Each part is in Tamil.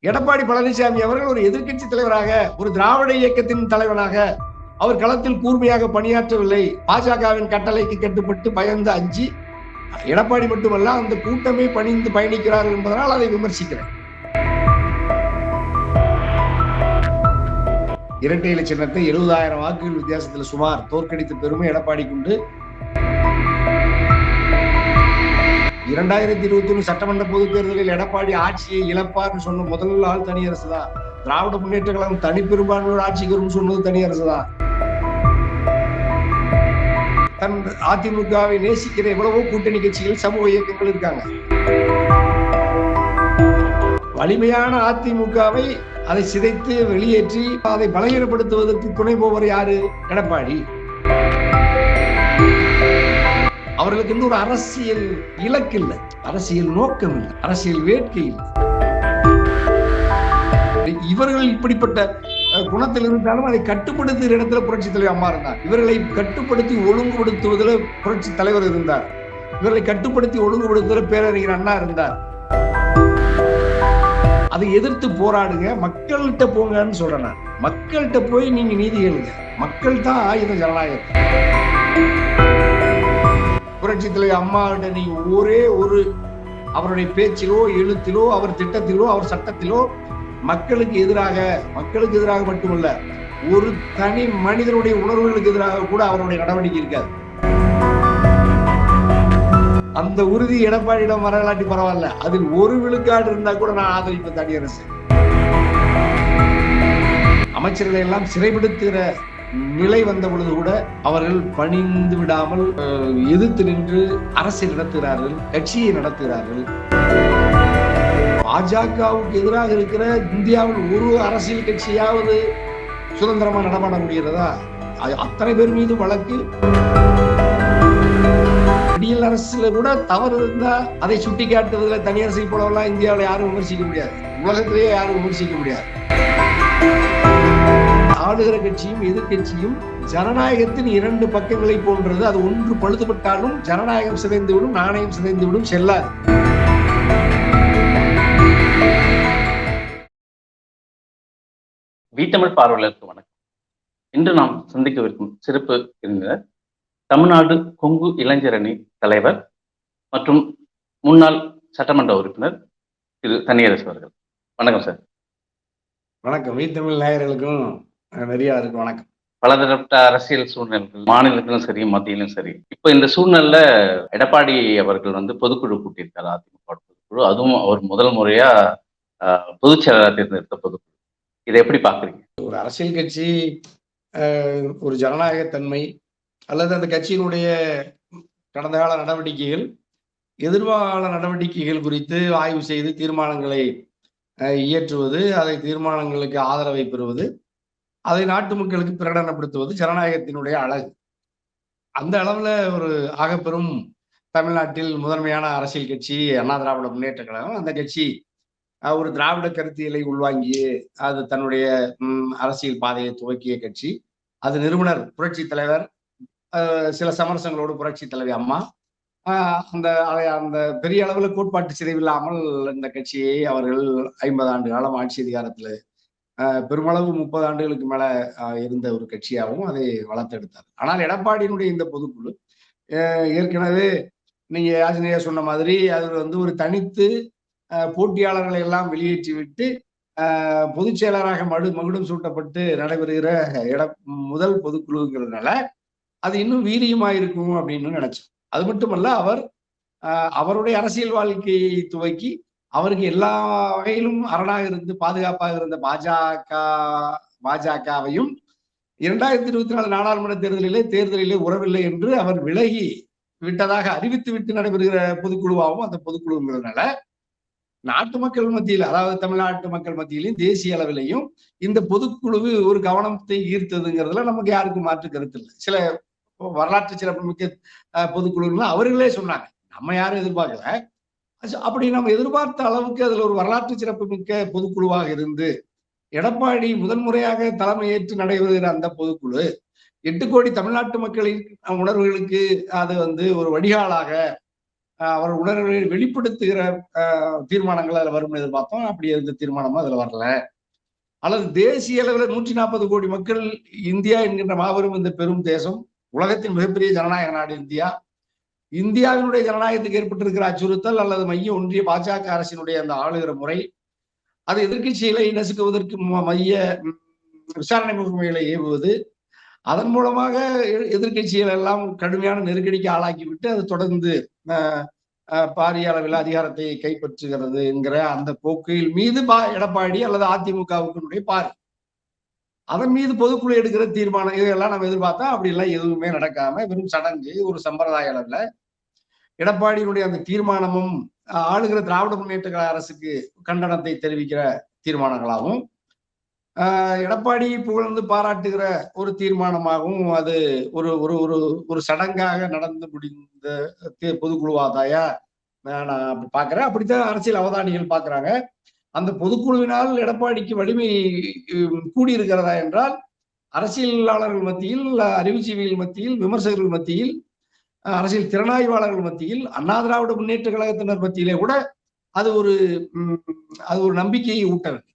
எடப்பாடி பழனிசாமி அவர்கள் ஒரு எதிர்க்கட்சி தலைவராக, ஒரு திராவிட இயக்கத்தின் தலைவனாக அவர் களத்தில் கூர்மையாக பணியாற்றவில்லை. பாஜகவின் கட்டளைக்கு கட்டுப்பட்டு பயந்து அஞ்சி எடப்பாடி மட்டுமல்ல அந்த கூட்டமே பணிந்து பயணிக்கிறார்கள் என்பதனால் அதை விமர்சிக்கிறேன். இரட்டை இலை சின்னத்தை 70,000 வாக்குகள் வித்தியாசத்தில் சுமார் தோற்கடித்த பெருமை எடப்பாடிக்கு உண்டு. 2021 சட்டமன்ற பொதுத் தேர்தலில் எடப்பாடி ஆட்சியை இழப்பார்னு சொன்ன முதல் ஆள் தனியரசு தான். திராவிட முன்னேற்ற கழகம் தனி பெரும்பான்மையோட ஆட்சிக்கு வரும் சொன்னது தனியரசு தான். தன் அதிமுகவை நேசிக்கிற எவ்வளவோ கூட்டணி கட்சிகள், சமூக இயக்கங்கள் இருக்காங்க. வலிமையான அதிமுகவை அதை சிதைத்து வெளியேற்றி அதை பலகீனப்படுத்துவதற்கு துணை போவர் யாரு? எடப்பாடி. அவர்களுக்கு இன்னொரு அரசியல் இலக்கு இல்லை, அரசியல் நோக்கம் இல்லை, அரசியல் வேட்கை இல்லை. இவர்கள் இப்படிப்பட்ட குணத்தில் இருந்தாலும் அதை கட்டுப்படுத்துகிற இடத்துல புரட்சி தலைவர் அம்மா இருந்தார். இவர்களை கட்டுப்படுத்தி ஒழுங்குபடுத்துவதில் புரட்சி தலைவர் இருந்தார். இவர்களை கட்டுப்படுத்தி ஒழுங்குபடுத்துவதில் பேரறிஞர் அண்ணா இருந்தார். அதை எதிர்த்து போராடுங்க, மக்கள்கிட்ட போங்கன்னு சொல்றேன். மக்கள்கிட்ட போய் நீங்க நீதி கேளுங்க. மக்கள் தான் ஆயுத ஜனநாயகம். புரட்சி தலைவர் அம்மாவிட்ட நீங்க ஒரே ஒரு அவருடைய பேச்சிலோ, எழுத்திலோ, அவர் திட்டத்திலோ, அவர் சட்டத்திலோ மக்களுக்கு எதிராக மட்டுமல்ல, ஒரு தனி மனிதனுடைய உணர்வுகளுக்கு எதிராக கூட அவருடைய நடவடிக்கை இருக்காது. அந்த உறுதி எடப்பாடியிடம் வரலாற்றி பரவாயில்ல, அதில் ஒரு விழுக்காடு இருந்தா கூட நான் ஆதரிப்பேன் தனியரசு. அமைச்சர்களை எல்லாம் சிறைப்படுத்துகிற நிலை வந்த பொழுது கூட அவர்கள் பணிந்து விடாமல் எதிர்த்து நின்று அரசியல் நடத்துகிறார்கள், கட்சியை நடத்துகிறார்கள். பாஜகவுக்கு எதிராக இருக்கிற இந்தியாவில் ஒரு அரசியல் கட்சியாவது சுதந்திரமா நடமாட முடிகிறதா? அத்தனை பேர் மீது வழக்கு. விடியல் அரசுல கூட தவறு இருந்தா அதை சுட்டி காட்டுவதில்லை. தனியரசை போலவெல்லாம் இந்தியாவில் யாரும் விமர்சிக்க முடியாது, உலகத்திலேயே யாரும் விமர்சிக்க முடியாது. ஆளுகிற கட்சியும் எதிர்கட்சியும் ஜனநாயகத்தின் இரண்டு பக்கங்களை போன்றது. அது ஒன்று பழுதுபட்டாலும் ஜனநாயகம் சிதைந்துவிடும், நாணயம் சிதைந்துவிடும், செல்லாது. வீட்டமிழ் பார்வையாளருக்கு வணக்கம். இன்று நாம் சந்திக்கவிருக்கும் சிறப்பு விருந்தினர் தமிழ்நாடு கொங்கு இளைஞரணி தலைவர் மற்றும் முன்னாள் சட்டமன்ற உறுப்பினர் திரு தனியரசு அவர்கள். வணக்கம் சார். வணக்கம். வீட்டமிழ் நேயர்களுக்கும் நிறைய இருக்கு வணக்கம். பலதரப்பட்ட அரசியல் சூழ்நிலைகள் மாநிலத்திலும் சரி, மத்தியிலும் சரி. இப்ப இந்த சூழ்நிலையில எடப்பாடி அவர்கள் பொதுக்குழு கூட்டியிருக்காரு, அதிமுக பொதுக்குழு. அதுவும் அவர் முதல் முறையா பொதுச் செயலாளர் தேர்ந்தெடுத்த பொதுக்குழு. இதை எப்படி பாக்குறீங்க? ஒரு அரசியல் கட்சி ஒரு ஜனநாயகத்தன்மை அல்லது அந்த கட்சியினுடைய கடந்த கால நடவடிக்கைகள், எதிர்கால நடவடிக்கைகள் குறித்து ஆய்வு செய்து தீர்மானங்களை இயற்றுவது, அதை தீர்மானங்களுக்கு ஆதரவை பெறுவது, அதை நாட்டு மக்களுக்கு பிரகடனப்படுத்துவது ஜனநாயகத்தினுடைய அழகு. அந்த அளவுல ஒரு ஆகப்பெரும் தமிழ்நாட்டில் முதன்மையான அரசியல் கட்சி அண்ணா திராவிட முன்னேற்ற கழகம். அந்த கட்சி ஒரு திராவிட கருத்தியலை உள்வாங்கி அது தன்னுடைய அரசியல் பாதையை துவக்கிய கட்சி. அது நிறுவனர் புரட்சி தலைவர், சில சமரசங்களோடு புரட்சி தலைவி அம்மா அந்த பெரிய அளவுல கோட்பாட்டு சிதைவில்லாமல் இந்த கட்சியை அவர்கள் 50 ஆண்டு காலம் ஆட்சி அதிகாரத்துல பெருமளவு 30 ஆண்டுகளுக்கு மேல இருந்த ஒரு கட்சியாகவும் அதை வளர்த்தெடுத்தார். ஆனால் எடப்பாடியினுடைய இந்த பொதுக்குழு ஏற்கனவே நீங்க ஆசிரியா சொன்ன மாதிரி அது ஒரு தனித்து போட்டியாளர்களை எல்லாம் வெளியேற்றி விட்டு பொதுச் செயலராக மகுடம் சூட்டப்பட்டு நடைபெறுகிற முதல் பொதுக்குழுங்கிறதுனால அது இன்னும் வீரியமாயிருக்கும் அப்படின்னு நினைச்சோம். அது மட்டுமல்ல, அவருடைய அரசியல் வாழ்க்கையை துவக்கி அவருக்கு எல்லா வகையிலும் அரணாக இருந்து பாதுகாப்பாக இருந்த பாஜகவையும் 2024 நாடாளுமன்ற தேர்தலிலே உறவில்லை என்று அவர் விலகி விட்டதாக அறிவித்து விட்டு நடைபெறுகிற பொதுக்குழுவாகவும் அந்த பொதுக்குழுங்கிறதுனால நாட்டு மக்கள் மத்தியில், அதாவது தமிழ்நாட்டு மக்கள் மத்தியிலும் தேசிய அளவிலையும் இந்த பொதுக்குழு ஒரு கவனத்தை ஈர்த்ததுங்கிறதுல நமக்கு யாருக்கும் மாற்று கருத்து இல்லை. சில வரலாற்று சிறப்புமிக்க பொதுக்குழுன்னா அவர்களே சொன்னாங்க, நம்ம யாரும் எதிர்பார்க்கல. அப்படி நம்ம எதிர்பார்த்த அளவுக்கு அதுல ஒரு வரலாற்று சிறப்புமிக்க பொதுக்குழுவாக இருந்து எடப்பாடி முதன்முறையாக தலைமையேற்று நடைபெறுகிற அந்த பொதுக்குழு 8 கோடி தமிழ்நாட்டு மக்களின் உணர்வுகளுக்கு அது ஒரு வடிகாலாக அவர் உணர்வுகளை வெளிப்படுத்துகிற தீர்மானங்கள் அதில் வரும்னு எதிர்பார்த்தோம். அப்படி எந்த தீர்மானமும் அதில் வரல. அல்லது தேசிய அளவில் 140 கோடி மக்கள் இந்தியா என்கின்ற மாபெரும் இந்த பெரும் தேசம், உலகத்தின் மிகப்பெரிய ஜனநாயக நாடு இந்தியா, இந்தியாவினுடைய ஜனநாயகத்துக்கு ஏற்பட்டிருக்கிற அச்சுறுத்தல் அல்லது மைய ஒன்றிய பாஜக அரசினுடைய அந்த ஆளுகிற முறை, அது எதிர்க்கட்சிகளை நசுக்குவதற்கு மைய விசாரணை முகமைகளை ஏவுவது, அதன் மூலமாக எதிர்க்கட்சிகள் எல்லாம் கடுமையான நெருக்கடிக்கு ஆளாக்கிவிட்டு அது தொடர்ந்து பாரிய அளவில் அதிகாரத்தை கைப்பற்றுகிறது என்கிற அந்த போக்கில் மீது எடப்பாடி அல்லது அதிமுகவுக்கு பார்வை, அதன் மீது பொதுக்குழு எடுக்கிற தீர்மானம் இதெல்லாம் நம்ம எதிர்பார்த்தா அப்படி எல்லாம் எதுவுமே நடக்காம வெறும் சடங்கு, ஒரு சம்பிரதாய அளவுல எடப்பாடியினுடைய அந்த தீர்மானமும் ஆளுகிற திராவிட முன்னேற்ற கழக அரசுக்கு கண்டனத்தை தெரிவிக்கிற தீர்மானங்களாகவும், எடப்பாடி புகழ்ந்து பாராட்டுகிற ஒரு தீர்மானமாகவும் அது ஒரு ஒரு ஒரு ஒரு சடங்காக நடந்து முடிந்த பொதுக்குழுவாதாயா நான் பாக்குறேன். அப்படித்தான் அரசியல் அவதானிகள் பாக்குறாங்க. அந்த பொதுக்குழுவினால் எடப்பாடிக்கு வலிமை கூடியிருக்கிறதா என்றால் அரசியலாளர்கள் மத்தியில், அறிவுஜீவிகள் மத்தியில், விமர்சகர்கள் மத்தியில், அரசியல் திறனாய்வாளர்கள் மத்தியில், அண்ணா திராவிட முன்னேற்ற கழகத்தினர் மத்தியிலே கூட அது ஒரு நம்பிக்கையை ஊட்டவில்லை,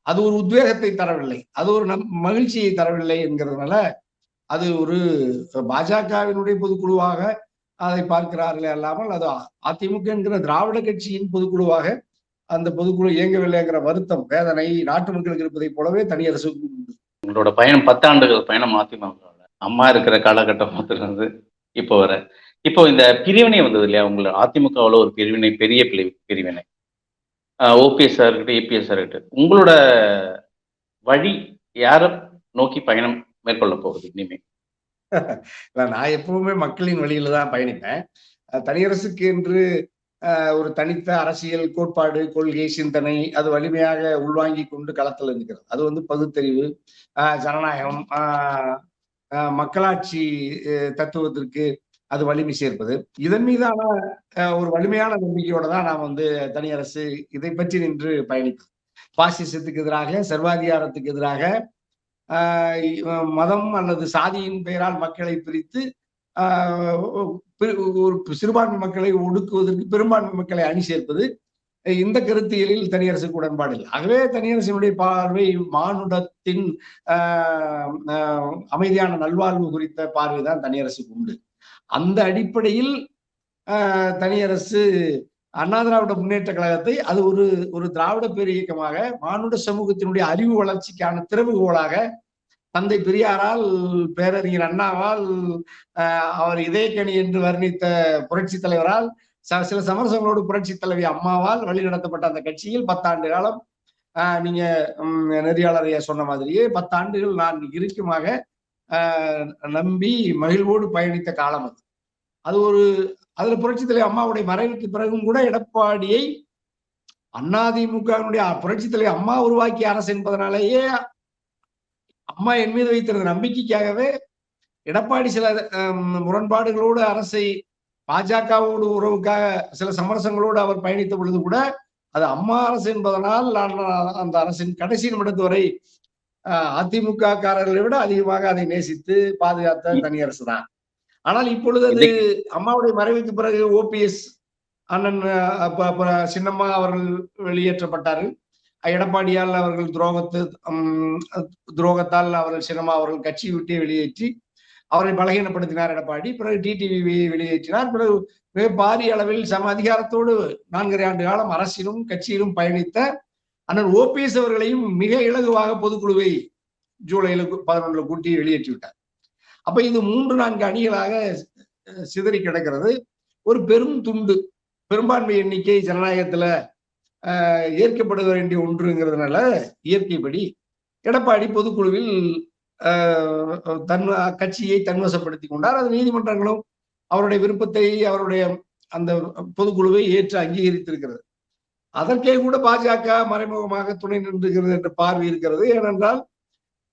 அது ஒரு உத்வேகத்தை தரவில்லை, அது ஒரு மகிழ்ச்சியை தரவில்லை என்கிறதுனால அது ஒரு பாஜகவினுடைய பொதுக்குழுவாக அதை பார்க்கிறார்களே அல்லாமல் அது அதிமுக என்கிற திராவிட கட்சியின் பொதுக்குழுவாக அந்த பொதுக்குழு இயங்கவில்லைங்கிற வருத்தம், வேதனை நாட்டு மக்களுக்கு இருப்பதை போலவே தனியரசுக்கு உண்டு. உங்களோட பயணம் 10 ஆண்டுகள் பயணம் அதிமுக, அம்மா இருக்கிற காலகட்டத்திலிருந்து இப்போ வர, இப்போ இந்த பிரிவினை வந்தது இல்லையா, உங்களை அதிமுகவில் ஒரு பிரிவினை, பெரிய பிரிவினை, ஓபிஎஸ்ஆ இருக்கட்டும், ஏபிஎஸ்ஆ இருக்கட்டும், உங்களோட வழி யாரை நோக்கி பயணம் மேற்கொள்ள போகுது இனிமே? நான் எப்பவுமே மக்களின் வழியில தான் பயணிப்பேன். தனியரசுக்கு என்று ஒரு தனித்த அரசியல் கோட்பாடு, கொள்கை, சிந்தனை அது வலிமையாக உள்வாங்கி கொண்டு களத்தில் இருக்கிறது. அது பகுத்தறிவு, ஜனநாயகம், மக்களாட்சி தத்துவத்திற்கு அது வலிமை சேர்ப்பது. இதன் மீதான ஒரு வலிமையான நம்பிக்கையோட தான் நாம் தனியரசு இதை பற்றி நின்று பயணிப்பது. பாசிசத்துக்கு எதிராக, சர்வாதிகாரத்துக்கு எதிராக, மதம் அல்லது சாதியின் பெயரால் மக்களை பிரித்து ஒரு சிறுபான்மை மக்களை ஒடுக்குவதற்கு பெரும்பான்மை மக்களை அணி சேர்ப்பது, இந்த கருத்தியலில் தனியரசுக்கு உடன்பாடு இல்லை. ஆகவே தனியரசினுடைய பார்வை மானுடத்தின் அமைதியான நல்வாழ்வு குறித்த பார்வைதான் தனியரசுக்கு உண்டு. அந்த அடிப்படையில் தனியரசு அண்ணா திராவிட முன்னேற்ற கழகத்தை அது ஒரு திராவிட பேர் இயக்கமாக மானுட சமூகத்தினுடைய அறிவு வளர்ச்சிக்கான திறவுகோலாக தந்தை பெரியாரால், பேரறிஞர் அண்ணாவால், அவர் இதயக்கணி என்று வர்ணித்த புரட்சி தலைவரால், சில சமரசங்களோடு புரட்சி தலைவி அம்மாவால் வழி நடத்தப்பட்ட அந்த கட்சியில் 10 ஆண்டு காலம், நீங்க நெறியாளரைய சொன்ன மாதிரியே 10 ஆண்டுகள் நான் இறுக்கமாக நம்பி மகிழ்வோடு பயணித்த காலம் அது. அதுல புரட்சி தலைவர் அம்மாவுடைய மறைவுக்கு பிறகும் கூட எடப்பாடியை அதிமுகவினுடைய புரட்சி தலைவர் அம்மா உருவாக்கிய அரசு என்பதனாலேயே, அம்மா என் மீது வைத்திருந்த நம்பிக்கைக்காகவே எடப்பாடி சில முரண்பாடுகளோடு அரசை பாஜகவோடு உறவுக்காக சில சமரசங்களோடு அவர் பயணித்த பொழுது கூட அது அம்மா அரசு என்பதனால் அந்த அரசின் கடைசி நிமிடத்து வரை அதிமுக காரர்களை விட அதிகமாக அதை நேசித்து பாதுகாத்த தனியரசு தான். ஆனால் இப்பொழுது அது அம்மாவுடைய மறைவுக்கு பிறகு ஓபிஎஸ் அண்ணன் சின்னம்மா அவர்கள் வெளியேற்றப்பட்டார்கள். எடப்பாடியால் அவர்கள் துரோகத்தால் அவர்கள் சின்னம்மா அவர்கள் கட்சி விட்டே வெளியேற்றி அவரை பலகீனப்படுத்தினார் எடப்பாடி. பிறகு டிடிவி வெளியேற்றினார். பிறகு மிக பாரிய அளவில் சம அதிகாரத்தோடு 4.5 ஆண்டு காலம் அரசிலும் கட்சியிலும் பயணித்த அண்ணன் ஓபிஎஸ் அவர்களையும் மிக இலகுவாக பொதுக்குழுவை ஜூலைல 11 கூட்டி வெளியேற்றி விட்டார். அப்ப இது 3-4 அணிகளாக சிதறி கிடக்கிறது. ஒரு பெரும் துண்டு, பெரும்பான்மை எண்ணிக்கை ஜனநாயகத்துல ஏற்கப்பட வேண்டிய ஒன்றுங்கிறதுனால இயற்கைப்படி எடப்பாடி பொதுக்குழுவில் கட்சியை தன்வசப்படுத்தி கொண்டார். அது நீதிமன்றங்களும் அவருடைய விருப்பத்தை, அவருடைய அந்த பொதுக்குழுவை ஏற்று அங்கீகரித்திருக்கிறது. அதற்கே கூட பாஜக மறைமுகமாக துணை நின்றுகிறது என்ற பார்வை இருக்கிறது. ஏனென்றால்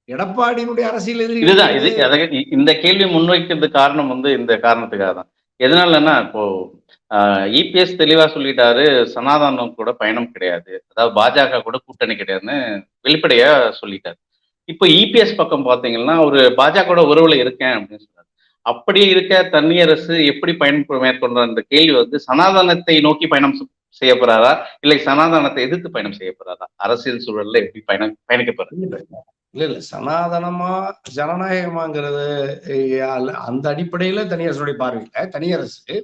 எடப்பாடியினுடைய அரசியல் எதிரி இந்த கேள்வி முன்வைக்கிறது காரணம் இந்த காரணத்துக்காக தான். எதனாலன்னா, இப்போ இபிஎஸ் தெளிவா சொல்லிட்டாரு, சனாதனம் கூட பயணம் கிடையாது, அதாவது பாஜக கூட கூட்டணி கிடையாதுன்னு வெளிப்படையா சொல்லிட்டாரு. இப்போ இபிஎஸ் பக்கம் பாத்தீங்கன்னா ஒரு பாஜக உறவுல இருக்கேன் அப்படின்னு சொல்றாரு. அப்படி இருக்க தன்னியரசு எப்படி பயணம் மேற்கொண்ட அந்த கேள்வி வந்து சனாதனத்தை நோக்கி பயணம் செய்ய போறாரா, இல்லை சனாதனத்தை எதிர்த்து பயணம் செய்ய போறாரா, அரசியல் சூழல்ல எப்படி பயணிக்க போறாரு? இல்ல இல்ல சனாதனமா ஜனநாயகமாங்கிறது அந்த அடிப்படையில தனியரசுடைய பார்வையில தனியரசு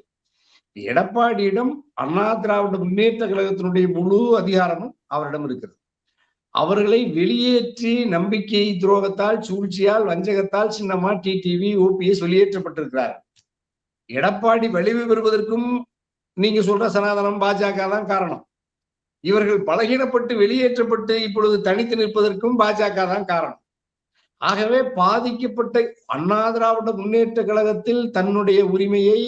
எடப்பாடியிடம் அண்ணா திராவிட முன்னேற்ற கழகத்தினுடைய முழு அதிகாரமும் அவரிடம் இருக்கிறது. அவர்களை வெளியேற்றி நம்பிக்கை துரோகத்தால், சூழ்ச்சியால், வஞ்சகத்தால் சின்னம்மா, டிடிவி, ஓபிஎஸ் வெளியேற்றப்பட்டிருக்கிறார். எடப்பாடி வலிமை பெறுவதற்கும் நீங்க சொல்ற சனாதனம் பாஜக தான் காரணம். இவர்கள் பலகீனப்பட்டு வெளியேற்றப்பட்டு இப்பொழுது தனித்து நிற்பதற்கும் பாஜக தான் காரணம். ஆகவே பாதிக்கப்பட்ட அண்ணா திராவிட முன்னேற்ற கழகத்தில் தன்னுடைய உரிமையை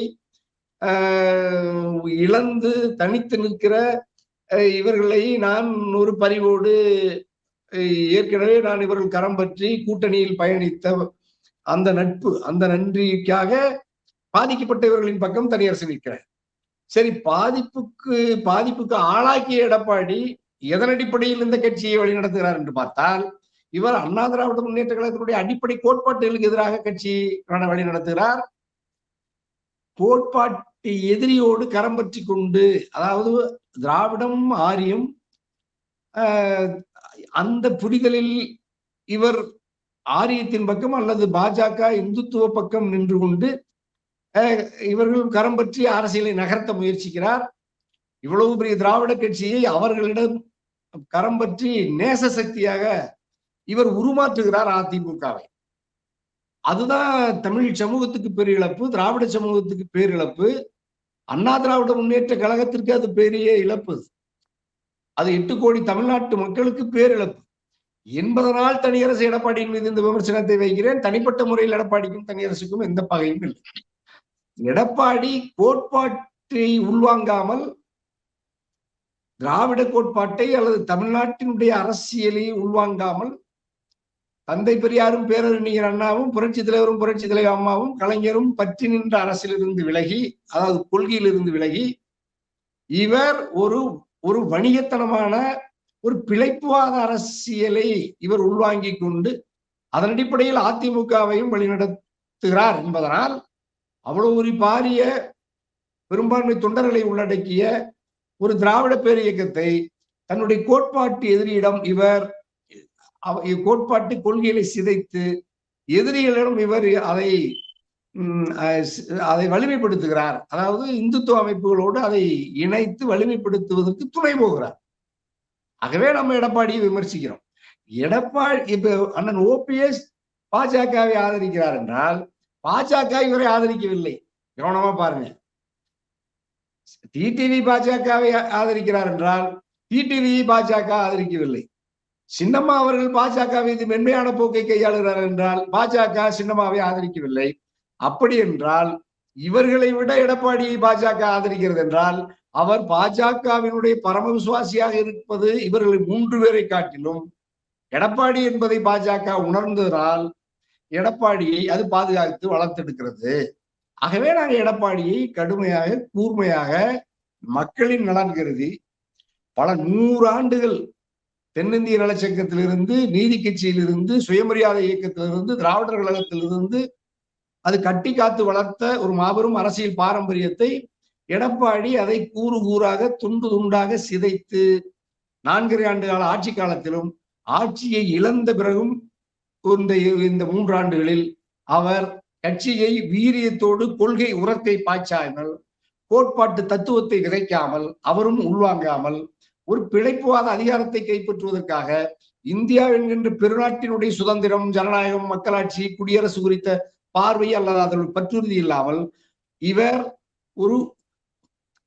இழந்து தனித்து நிற்கிற இவர்களை நான் ஒரு பரிவோடு ஏற்கனவே நான் இவர்கள் கரம் பற்றி கூட்டணியில் பயணித்த அந்த நட்பு, அந்த நன்றிக்காக பாதிக்கப்பட்ட இவர்களின் பக்கம் தனியரசு நிற்கிறேன். சரி, பாதிப்புக்கு ஆளாக்கிய எடப்பாடி எதன் அடிப்படையில் இந்த கட்சியை வழிநடத்துகிறார் என்று பார்த்தால், இவர் அண்ணா திராவிட முன்னேற்ற கழகத்தினுடைய அடிப்படை கோட்பாட்டுகளுக்கு எதிராக கட்சி வழிநடத்துகிறார். கோட்பாட்டு எதிரியோடு கரம் பற்றி கொண்டு, அதாவது திராவிடம் ஆரியம் அந்த புரிதலில் இவர் ஆரியத்தின் பக்கம் அல்லது பாஜக இந்துத்துவ பக்கம் நின்று கொண்டு இவர்கள் கரம் பற்றி அரசியலை நகர்த்த முயற்சிக்கிறார். இவ்வளவு பெரிய திராவிட கட்சியை அவர்களிடம் கரம் பற்றி நேச சக்தியாக இவர் உருமாற்றுகிறார் அதிமுகவை. அதுதான் தமிழ் சமூகத்துக்கு பேரிழப்பு, திராவிட சமூகத்துக்கு பேரிழப்பு, அண்ணா திராவிட முன்னேற்ற கழகத்திற்கு அது பெரிய இழப்பு. அது 8 கோடி தமிழ்நாட்டு மக்களுக்கு பேரிழப்பு என்பதனால் தனியரசு எடப்பாடியின் மீது இந்த விமர்சனத்தை வைக்கிறேன். தனிப்பட்ட முறையில் எடப்பாடிக்கும் தனியரசுக்கும் எந்த பகையும் இல்லை. எடப்பாடி கோட்பாட்டை உள்வாங்காமல், திராவிட கோட்பாட்டை அல்லது தமிழ்நாட்டினுடைய அரசியலை உள்வாங்காமல், தந்தை பெரியாரும் பேரறிஞர் அண்ணாவும் புரட்சி தலைவரும் புரட்சி தலைவர் அம்மாவும் கலைஞரும் பற்றி நின்ற அரசியலிருந்து விலகி, அதாவது கொள்கையிலிருந்து விலகி, இவர் ஒரு வணிகத்தனமான ஒரு பிழைப்புவாத அரசியலை இவர் உள்வாங்கி கொண்டு அதன் அடிப்படையில் அதிமுகவையும் வழிநடத்துகிறார் என்பதனால் அவ்வளவு ஒரு பாரிய பெரும்பான்மை தொண்டர்களை உள்ளடக்கிய ஒரு திராவிட பேர் இயக்கத்தை தன்னுடைய கோட்பாட்டு எதிரியிடம் இவர் கோட்பாட்டு கொள்கைகளை சிதைத்து எதிரிகளிடம் இவர் அதை வலிமைப்படுத்துகிறார். அதாவது இந்துத்துவ அமைப்புகளோடு அதை இணைத்து வலிமைப்படுத்துவதற்கு துணை போகிறார். ஆகவே நம்ம எடப்பாடியை விமர்சிக்கிறோம். எடப்பாடி இப்ப அண்ணன் ஓபிஎஸ் பாஜகவை ஆதரிக்கிறார் என்றால் பாஜக இவரை ஆதரிக்கவில்லை. கவனமா பாருங்க. டிடிவி பாஜகவை ஆதரிக்கிறார் என்றால் டிடிவி பாஜக ஆதரிக்கவில்லை. சின்னம்மா அவர்கள் பாஜக மீது மென்மையான போக்கை கையாளுகிறார் என்றால் பாஜக சின்னம்மாவை ஆதரிக்கவில்லை. அப்படி என்றால் இவர்களை விட எடப்பாடியை பாஜக ஆதரிக்கிறது என்றால் அவர் பாஜகவினுடைய பரம விசுவாசியாக இருப்பது இவர்கள் 3 பேரை காட்டிலும் எடப்பாடி என்பதை பாஜக உணர்ந்ததால் எடப்பாடியை அது பாதுகாத்து வளர்த்தெடுக்கிறது. ஆகவே நாங்கள் எடப்பாடியை கடுமையாக கூர்மையாக மக்களின் நலன் கருதி பல 100 ஆண்டுகள் தென்னிந்திய நலச்சங்கத்திலிருந்து, நீதி கட்சியிலிருந்து, சுயமரியாதை இயக்கத்திலிருந்து, திராவிடர் கழகத்திலிருந்து அது கட்டி காத்து வளர்த்த ஒரு மாபெரும் அரசியல் பாரம்பரியத்தை எடப்பாடி அதை கூறு கூறாக துண்டு துண்டாக சிதைத்து 4 ஆண்டு கால ஆட்சி காலத்திலும் ஆட்சியை இழந்த பிறகும் இந்த 3 ஆண்டுகளில் அவர் கட்சியை வீரியத்தோடு கொள்கை உரத்தை பாய்ச்சாமல், கோட்பாட்டு தத்துவத்தை விதைக்காமல், அவரும் உள்வாங்காமல் ஒரு பிழைப்புவாத அதிகாரத்தை கைப்பற்றுவதற்காக இந்தியா என்கின்ற பெருநாட்டினுடைய சுதந்திரம், ஜனநாயகம், மக்களாட்சி, குடியரசு குறித்த பார்வை அல்லது அதனுடைய பற்றுறுதி இல்லாமல் இவர் ஒரு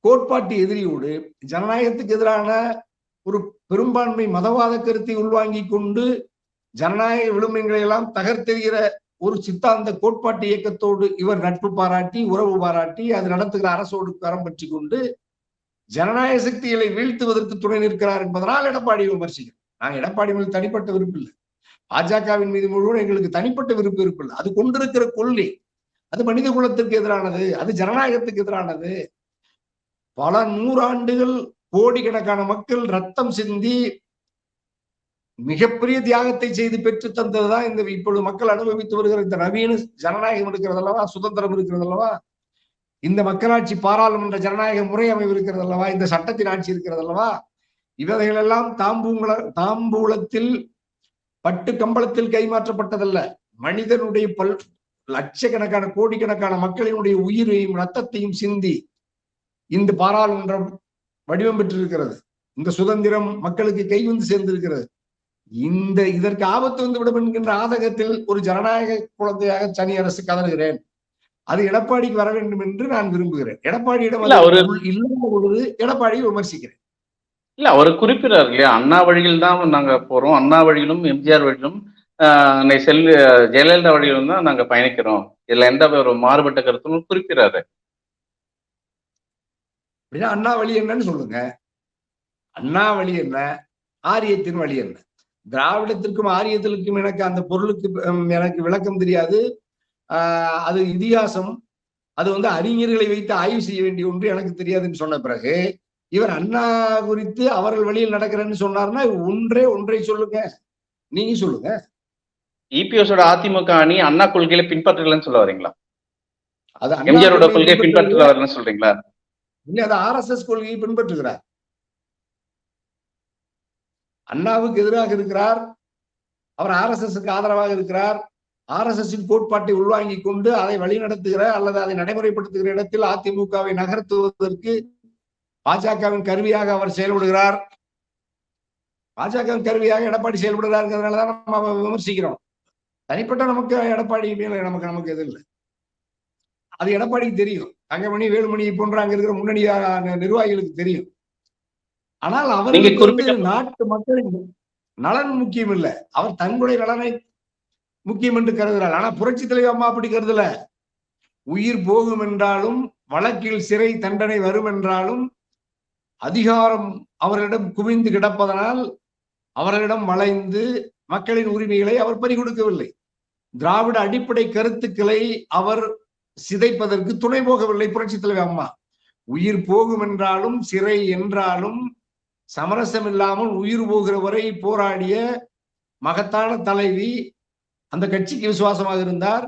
கோட்பாட்டு எதிரியோடு ஜனநாயகத்துக்கு எதிரான ஒரு பெரும்பான்மை மதவாத கருத்தை உள்வாங்கி கொண்டு ஜனநாயக விழுமியங்களை எல்லாம் தகர்த்தெறிகிற ஒரு சித்தாந்த கோட்பாட்டு இயக்கத்தோடு இவர் நட்பு பாராட்டி, உறவு பாராட்டி, அது நடத்துகிற அரசோடு கரம் பற்றி கொண்டு ஜனநாயக சக்திகளை வீழ்த்துவதற்கு துணை நிற்கிறார் என்பதனால் எடப்பாடியை விமர்சிக்கிறோம். நாங்கள் எடப்பாடி மீது தனிப்பட்ட விருப்பு இல்லை, பாஜகவின் மீது முழுவதும் எங்களுக்கு தனிப்பட்ட விருப்பு இல்லை. அது கொண்டிருக்கிற கொள்கை அது மனித குலத்திற்கு எதிரானது, அது ஜனநாயகத்துக்கு எதிரானது. பல 100 ஆண்டுகள் கோடிக்கணக்கான மக்கள் ரத்தம் சிந்தி மிகப்பெரிய தியாகத்தை செய்து பெற்று தந்ததுதான் இந்த இப்பொழுது மக்கள் அனுபவித்து வருகிற இந்த நவீன ஜனநாயகம் இருக்கிறது அல்லவா, சுதந்திரம் இருக்கிறது அல்லவா, இந்த மக்களாட்சி பாராளுமன்ற ஜனநாயக முறை அமைவு இருக்கிறது அல்லவா, இந்த சட்டத்தின் ஆட்சி இருக்கிறது அல்லவா. இவைகளெல்லாம் தாம்பூலத்தில் பட்டு கம்பளத்தில் கைமாற்றப்பட்டதல்ல. மனிதனுடைய லட்சக்கணக்கான கோடிக்கணக்கான மக்களினுடைய உயிரையும் ரத்தத்தையும் சிந்தி இந்த பாராளுமன்றம் வடிவம் பெற்றிருக்கிறது. இந்த சுதந்திரம் மக்களுக்கு கை வந்து சேர்ந்திருக்கிறது. இதற்கு ஆபத்து வந்துவிடும் என்கின்ற ஆதகத்தில் ஒரு ஜனநாயக குழந்தையாக தனி அரசு கதறுகிறேன். அது எடப்பாடிக்கு வர வேண்டும் என்று நான் விரும்புகிறேன். எடப்பாடியிடம் இல்லாத பொழுது எடப்பாடியை விமர்சிக்கிறேன். இல்ல, அவர் குறிப்பிடார் இல்லையா, அண்ணா வழியில் தான் நாங்க போறோம், அண்ணா வழியிலும் எம்ஜிஆர் வழியிலும் ஜெயலலிதா வழியிலும் தான் நாங்க பயணிக்கிறோம், இதுல எந்த ஒரு மாறுபட்ட கருத்தும் குறிப்பிடாரு. அப்படின்னா அண்ணா வழி என்னன்னு சொல்லுங்க. அண்ணா வழி என்ன, ஆரியத்தின் வழி என்ன? திராவிடத்திற்கும் ஆரியத்திற்கும் எனக்கு அந்த பொருளுக்கு எனக்கு விளக்கம் தெரியாது. அது இதிகாசம், அது அறிஞர்களை வைத்து ஆய்வு செய்ய வேண்டிய ஒன்று, எனக்கு தெரியாதுன்னு சொன்ன பிறகு இவர் அண்ணா குறித்து அவர்கள் வழியில் நடக்கிறேன்னு சொன்னார்னா ஒன்றை சொல்லுங்க, நீங்க சொல்லுங்க. இபிஎஸோட அதிமுக அணி அண்ணா கொள்கையில பின்பற்றலன்னு சொல்ல வரீங்களா? அது எம்ஜிஆரோட கொள்கையை பின்பற்றல வரலன்னு சொல்றீங்களா? இல்ல, அது ஆர்எஸ்எஸ் கொள்கையை பின்பற்றுகிறார். அண்ணாவுக்கு எதிராக இருக்கிறார், அவர் ஆர்எஸ்எஸ்க்கு ஆதரவாக இருக்கிறார். ஆர்எஸ்எஸ்ஸின் கோட்பாட்டை உள்வாங்கி கொண்டு அதை வழிநடத்துகிற அல்லது அதை நடைமுறைப்படுத்துகிற இடத்தில் அதிமுகவை நகர்த்துவதற்கு பாஜகவின் கருவியாக அவர் செயல்படுகிறார். பாஜகவின் கருவியாக எடப்பாடி செயல்படுகிறாருங்கிறதுனாலதான் நம்ம விமர்சிக்கிறோம். தனிப்பட்ட நமக்கு எடப்பாடி மேல நமக்கு எது இல்லை. அது எடப்பாடிக்கு தெரியும், தங்கமணி வேலுமணி போன்ற அங்க இருக்கிற முன்னணி நிர்வாகிகளுக்கு தெரியும். ஆனால் அவருக்கு நாட்டு மக்களின் நலன் முக்கியம் இல்லை, அவர் தங்களுடைய நலனை முக்கியம் என்று கருதுகிறார். ஆனா புரட்சி தலைவர் அம்மா அப்படி கருதல. உயிர் போகும் என்றாலும், வழக்கில் சிறை தண்டனை வரும் என்றாலும், அதிகாரம் அவர்களிடம் குவிந்து கிடப்பதனால் அவர்களிடம் வளைந்து மக்களின் உரிமைகளை அவர் பறிகொடுக்கவில்லை. திராவிட அடிப்படை கருத்துக்களை அவர் சிதைப்பதற்கு துணை போகவில்லை புரட்சி தலைவர் அம்மா. உயிர் போகும் என்றாலும், சிறை என்றாலும் சமரசம் இல்லாமல் உயிர் போகிற வரை போராடிய மகத்தான தலைவி. அந்த கட்சிக்கு விசுவாசமாக இருந்தார்.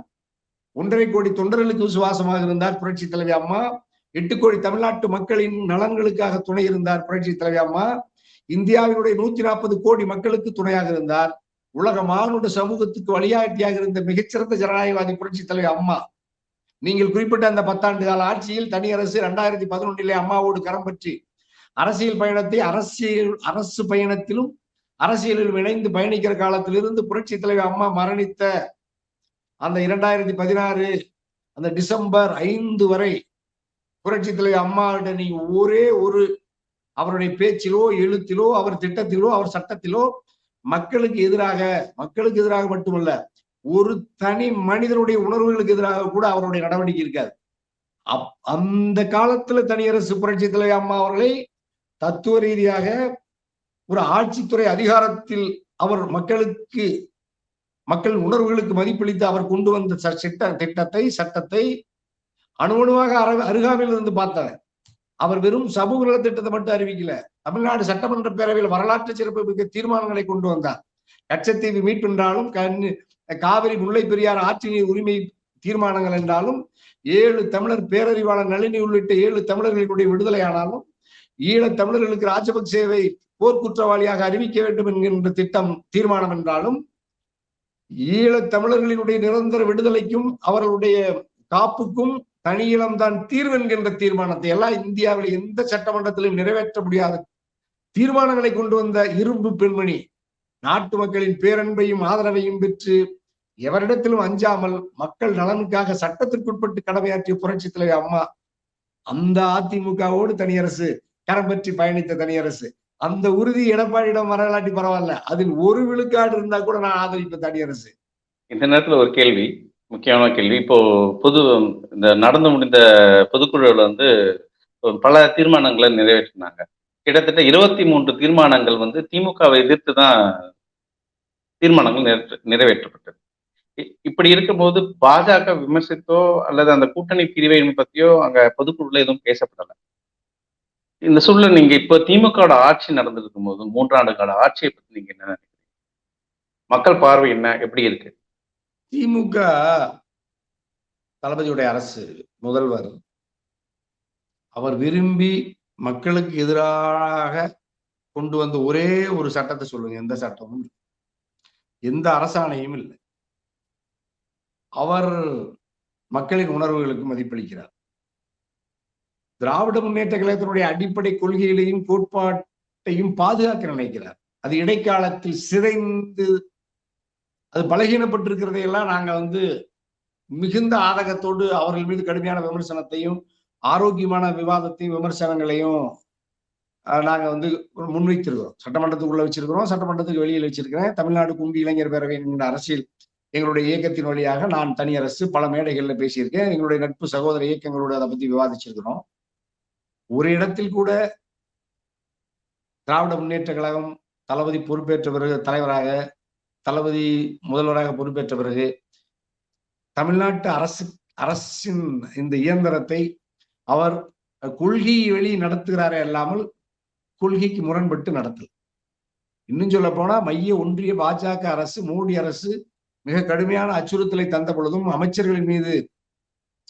1.5 கோடி தொண்டர்களுக்கு விசுவாசமாக இருந்தார் புரட்சி தலைவி அம்மா. 8 கோடி தமிழ்நாட்டு மக்களின் நலன்களுக்காக துணை இருந்தார் புரட்சி தலைவி அம்மா. இந்தியாவினுடைய 140 கோடி மக்களுக்கு துணையாக இருந்தார். உலக மானுட சமூகத்துக்கு வழிகாட்டியாக இருந்த மிகச்சிறந்த ஜனநாயகவாதி புரட்சி தலைவி அம்மா. நீங்கள் குறிப்பிட்ட அந்த 10 ஆண்டு கால ஆட்சியில் தனி அரசு 2011 அம்மாவோடு கரம் பற்றி அரசியல் பயணத்தை அரசு பயணத்திலும் அரசியலில் இணைந்து பயணிக்கிற காலத்திலிருந்து புரட்சி தலைவர் அம்மா மரணித்த அந்த 2016 அந்த டிசம்பர் 5 வரை புரட்சி தலைவர் அம்மாவிட நீங்க ஒரே ஒரு அவருடைய பேச்சிலோ எழுத்திலோ அவர் திட்டத்திலோ அவர் சட்டத்திலோ மக்களுக்கு எதிராக மட்டுமல்ல, ஒரு தனி மனிதனுடைய உணர்வுகளுக்கு எதிராக கூட அவருடைய நடவடிக்கை இருக்காது. அந்த காலத்துல தனியரசு புரட்சி தலைவர் அம்மா அவர்களை தத்துவ ரீதியாக ஒரு ஆட்சித்துறை அதிகாரத்தில் அவர் மக்கள் உணர்வுகளுக்கு மதிப்பளித்து அவர் கொண்டு வந்த சட்டத்தை அணுவணுவாக அருகாமையில் இருந்து பார்த்தவர். அவர் வெறும் சமூக நல திட்டத்தை மட்டும் அறிவிக்கல, தமிழ்நாடு சட்டமன்ற பேரவையில் வரலாற்று சிறப்பு மிக்க தீர்மானங்களை கொண்டு வந்தார். கச்சத்தீவு மீட்பென்றாலும், காவிரி முல்லை பெரியார் ஆற்றின் உரிமை தீர்மானங்கள் என்றாலும், 7 தமிழர் பேரறிவாளர் நளினி உள்ளிட்ட 7 தமிழர்களுடைய விடுதலை ஆனாலும், ஈழத் தமிழர்களுக்கு ராஜபக்சேவை போர்க்குற்றவாளியாக அறிவிக்க வேண்டும் என்கின்ற தீர்மானம் என்றாலும், ஈழத் தமிழர்களினுடைய நிரந்தர விடுதலைக்கும் அவர்களுடைய காப்புக்கும் தனியிடம்தான் தீர்வு என்கின்ற தீர்மானத்தை எல்லாம் இந்தியாவில் எந்த சட்டமன்றத்திலும் நிறைவேற்ற முடியாத தீர்மானங்களை கொண்டு வந்த இரும்பு பெண்மணி. நாட்டு மக்களின் பேரன்பையும் ஆதரவையும் பெற்று எவரிடத்திலும் அஞ்சாமல் மக்கள் நலனுக்காக சட்டத்திற்குட்பட்டு கடமையாற்றிய புரட்சி தலைவர் அம்மா. அந்த அதிமுகவோடு தனியரசு கரம் பற்றி பயணித்த தனியரசு. அந்த உறுதி எடப்பாடியிடம் வரலாட்டி பரவாயில்ல, அதில் ஒரு விழுக்காடு இருந்தா கூட நான் ஆதரிப்பேன் தனியரசு. இந்த நேரத்துல ஒரு கேள்வி, முக்கியமான கேள்வி. இப்போ இந்த நடந்து முடிந்த பொதுக்குழுவில் பல தீர்மானங்களை நிறைவேற்றினாங்க. கிட்டத்தட்ட 23 தீர்மானங்கள் திமுகவை எதிர்த்து தான் தீர்மானங்கள் நிறைவேற்றப்பட்டது. இப்படி இருக்கும்போது பாஜக விமர்சித்தோ அல்லது அந்த கூட்டணி பிரிவை பத்தியோ அங்க பொதுக்குழுல எதுவும் பேசப்படலை. இந்த சூழல் நீங்க இப்ப திமுக ஆட்சி நடந்திருக்கும் போது 3 ஆண்டு கால ஆட்சியை பத்தி நீங்க என்ன நினைக்கிறீங்க? மக்கள் பார்வை என்ன, எப்படி இருக்கு? திமுக தளபதியுடைய அரசு, முதல்வர் அவர் விரும்பி மக்களுக்கு எதிராக கொண்டு வந்த ஒரே ஒரு சட்டத்தை சொல்லுங்க. எந்த சட்டமும், எந்த அரசாணையும் இல்லை. அவர் மக்களின் உணர்வுகளுக்கு மதிப்பளிக்கிறார். திராவிட முன்னேற்ற கழகத்தினுடைய அடிப்படை கொள்கைகளையும் கோட்பாட்டையும் பாதுகாக்க நினைக்கிறார். அது இடைக்காலத்தில் சிதைந்து அது பலகீனப்பட்டிருக்கிறதையெல்லாம் நாங்க மிகுந்த ஆதகத்தோடு அவர்கள் மீது கடுமையான விமர்சனத்தையும் ஆரோக்கியமான விவாதத்தையும் விமர்சனங்களையும் நாங்க முன்வைத்திருக்கிறோம். சட்டமன்றத்துக்குள்ள வச்சிருக்கிறோம், சட்டமன்றத்துக்கு வெளியில் வச்சிருக்கிறேன். தமிழ்நாடு கும்பி இளைஞர் பேரவை என்கிற அரசியல் எங்களுடைய இயக்கத்தின் வழியாக நான் தனி அரசு பல மேடைகள்ல பேசியிருக்கேன். எங்களுடைய நட்பு சகோதர இயக்கங்களோடு அதை பத்தி விவாதிச்சிருக்கிறோம். ஒரு இடத்தில் கூட திராவிட முன்னேற்ற கழகம் தளபதி பொறுப்பேற்ற பிறகு தலைவராக, தளபதி முதல்வராக பொறுப்பேற்ற பிறகு தமிழ்நாட்டு அரசின் இந்த இயந்திரத்தை அவர் கொள்கை வழி நடத்துகிறாரே அல்லாமல் கொள்கைக்கு முரண்பட்டு நடத்தல். இன்னும் சொல்ல போனா மைய ஒன்றிய பாஜக அரசு, மோடி அரசு மிக கடுமையான அச்சுறுத்தலை தந்த பொழுதும் அமைச்சர்களின் மீது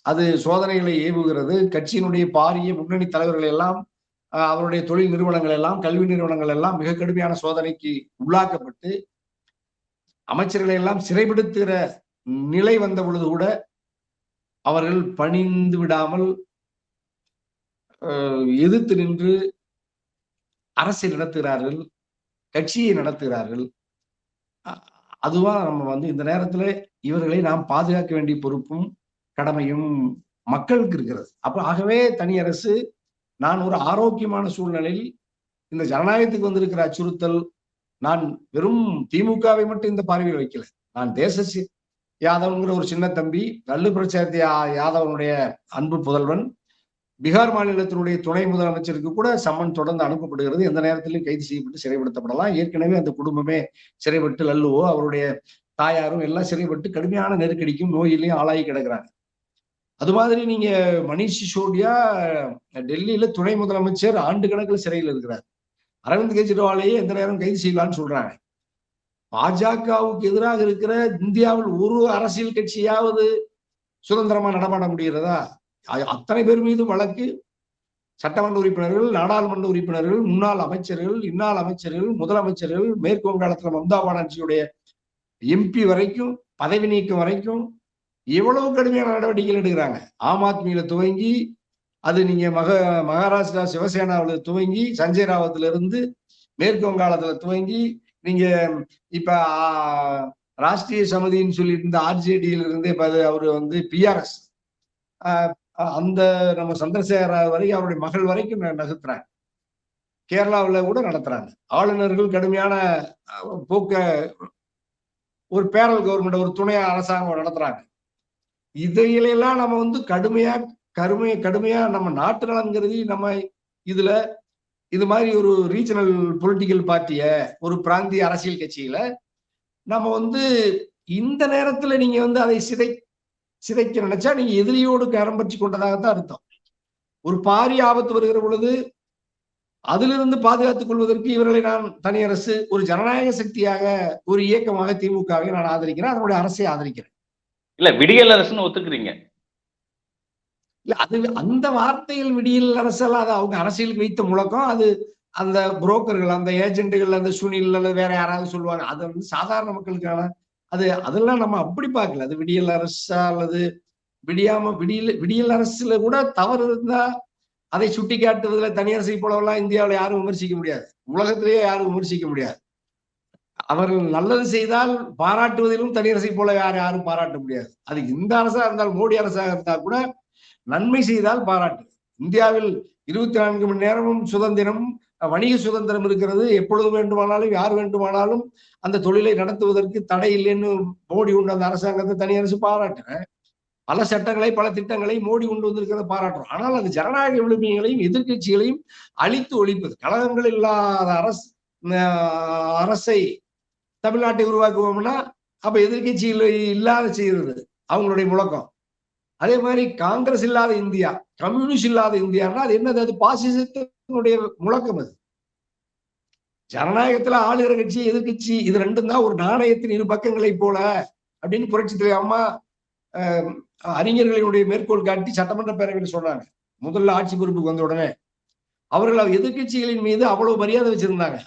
அது சோதனைகளை ஏவுகிறது. கட்சியினுடைய பாரிய முன்னணி தலைவர்கள் எல்லாம், அவருடைய தொழில் நிறுவனங்கள் எல்லாம், கல்வி நிறுவனங்கள் எல்லாம் மிக கடுமையான சோதனைக்கு உள்ளாக்கப்பட்டு அமைச்சர்களை எல்லாம் சிறைப்படுத்துகிற நிலை வந்த பொழுது கூட அவர்கள் பணிந்து விடாமல் எதிர்த்து நின்று அரசை நடத்துகிறார்கள், கட்சியை நடத்துகிறார்கள். அதுவா நம்ம இந்த நேரத்துல இவர்களை நாம் பாதுகாக்க வேண்டிய பொறுப்பும் கடமையும் மக்களுக்கு இருக்கிறது. ஆகவே தனி அரசு, நான் ஒரு ஆரோக்கியமான சூழ்நிலையில் இந்த ஜனநாயகத்துக்கு வந்திருக்கிற அச்சுறுத்தல், நான் வெறும் திமுகவை மட்டும் இந்த பார்வையில் வைக்கல. நான் தேச யாதவ்ங்கிற ஒரு சின்ன தம்பி, நல்லு பிரச்சாரத்தி யாதவனுடைய அன்பு புதல்வன், பீகார் மாநிலத்தினுடைய துணை முதலமைச்சருக்கு கூட சம்மன் தொடர்ந்து அனுப்பப்படுகிறது. எந்த நேரத்திலும் கைது செய்யப்பட்டு சிறைப்படுத்தப்படலாம். ஏற்கனவே அந்த குடும்பமே சிறைப்பட்டு, லல்லுவோ அவருடைய தாயாரும் எல்லாம் சிறைப்பட்டு கடுமையான நெருக்கடிக்கும் நோயிலையும் ஆளாகி கிடக்குறாங்க. அது மாதிரி நீங்க மணீஷ் சிசோடியா டெல்லியில துணை முதலமைச்சர் ஆண்டு கணக்கில் சிறையில் இருக்கிறார். அரவிந்த் கெஜ்ரிவாலையே எந்த நேரம் கைது செய்யலான்னு சொல்றாங்க. பாஜகவுக்கு எதிராக இருக்கிற இந்தியாவில் ஒரு அரசியல் கட்சியாவது சுதந்திரமா நடமாட முடிகிறதா? அத்தனை பேர் மீது வழக்கு. சட்டமன்ற உறுப்பினர்கள், நாடாளுமன்ற உறுப்பினர்கள், முன்னாள் அமைச்சர்கள், இன்னாள் அமைச்சர்கள், முதலமைச்சர்கள், மேற்கு வங்காளத்துல மம்தா பானர்ஜியுடைய எம்பி வரைக்கும், பதவி நீக்கம் வரைக்கும் எவ்வளவு கடுமையான நடவடிக்கைகள் எடுக்கிறாங்க. ஆம் ஆத்மியில துவங்கி, அது நீங்க மகாராஷ்டிரா சிவசேனாவில துவங்கி, சஞ்சய் ராவத்துல இருந்து மேற்கு வங்காளத்துல துவங்கி, நீங்க இப்ப ராஷ்டிரிய சமிதின்னு சொல்லி இருந்த ஆர்ஜேடியில இருந்து இப்ப அவரு பிஆர்எஸ், அந்த நம்ம சந்திரசேகர வரைக்கும் அவருடைய மகள் வரைக்கும் நகர்த்துறாங்க. கேரளாவில் கூட நடத்துறாங்க. ஆளுநர்கள் கடுமையான போக்க ஒரு பேரல் கவர்மெண்ட், ஒரு துணை அரசாங்கம் நடத்துறாங்க. இதையெல்லாம் நம்ம கடுமையா நம்ம நாட்டு நலன்கிறது, நம்ம இதுல இது மாதிரி ஒரு ரீஜனல் பொலிட்டிக்கல் பார்ட்டிய, ஒரு பிராந்திய அரசியல் கட்சியில நம்ம இந்த நேரத்துல நீங்க அதை சிதைக்க நினைச்சா நீங்க எதிரியோடு கரம் பற்றி கொண்டதாகத்தான் அர்த்தம். ஒரு பாரிய ஆபத்து வருகிற பொழுது அதிலிருந்து பாதுகாத்துக் கொள்வதற்கு இவர்களை நான் தனி அரசு, ஒரு ஜனநாயக சக்தியாக, ஒரு இயக்கமாக திமுகவை நான் ஆதரிக்கிறேன், அதனுடைய அரசை ஆதரிக்கிறேன். இல்ல விடியல் அரசுன்னு ஒத்துக்கிறீங்க? இல்ல, அது அந்த வார்த்தைகள் விடியல் அரசெல்லாம் அது அவங்க அரசியலுக்கு வைத்த முழக்கம். அது அந்த புரோக்கர்கள், அந்த ஏஜென்ட்டுகள், அந்த சுனில் அல்லது வேற யாராவது சொல்லுவாங்க. அது சாதாரண மக்களுக்கான அதெல்லாம் நம்ம அப்படி பார்க்கல. அது விடியல் அரசா அல்லது விடியல் அரசுல கூட தவறு இருந்தா அதை சுட்டி காட்டுவதில் தனியரசை போலவெல்லாம் இந்தியாவில் யாரும் விமர்சிக்க முடியாது, உலகத்திலேயே யாரும் விமர்சிக்க முடியாது. அவர்கள் நல்லது செய்தால் பாராட்டுவதிலும் தனியரசை போல யாரும் பாராட்ட முடியாது. அது இந்த அரசா இருந்தால், மோடி அரசாக இருந்தா கூட நன்மை செய்தால் பாராட்டு. இந்தியாவில் 24 மணி நேரமும் சுதந்திரம், வணிக சுதந்திரம் இருக்கிறது. எப்பொழுது வேண்டுமானாலும் யார் வேண்டுமானாலும் அந்த தொழிலை நடத்துவதற்கு தடை இல்லைன்னு மோடி கொண்டு அந்த அரசாங்கத்தை தனி அரசு பாராட்டுறேன். பல சட்டங்களை, பல திட்டங்களை மோடி கொண்டு வந்திருக்கிறத பாராட்டுறோம். ஆனால் அது ஜனநாயக விழுமியங்களையும் எதிர்கட்சிகளையும் அழித்து ஒழிப்பது. கழகங்கள் இல்லாத அரசை தமிழ்நாட்டை உருவாக்குவோம்னா அப்ப எதிர்கட்சிகள் இல்லாத செய்யறது அவங்களுடைய முழக்கம். அதே மாதிரி காங்கிரஸ் இல்லாத இந்தியா, கம்யூனிஸ்ட் இல்லாத இந்தியான்னா அது என்னது? அது பாசிசத்தினுடைய முழக்கம். அது ஜனநாயகத்துல ஆளுகிற கட்சி எதிர்கட்சி இது ரெண்டும் தான் ஒரு நாணயத்தின் இரு பக்கங்களை போல அப்படின்னு புரட்சி தலைவர் அம்மா அறிஞர்களினுடைய மேற்கோள் காட்டி சட்டமன்ற பேரவையில் சொன்னாங்க. முதல்ல ஆட்சி பொறுப்புக்கு வந்த உடனே அவர்கள் எதிர்கட்சிகளின் மீது அவ்வளவு மரியாதை வச்சிருந்தாங்க.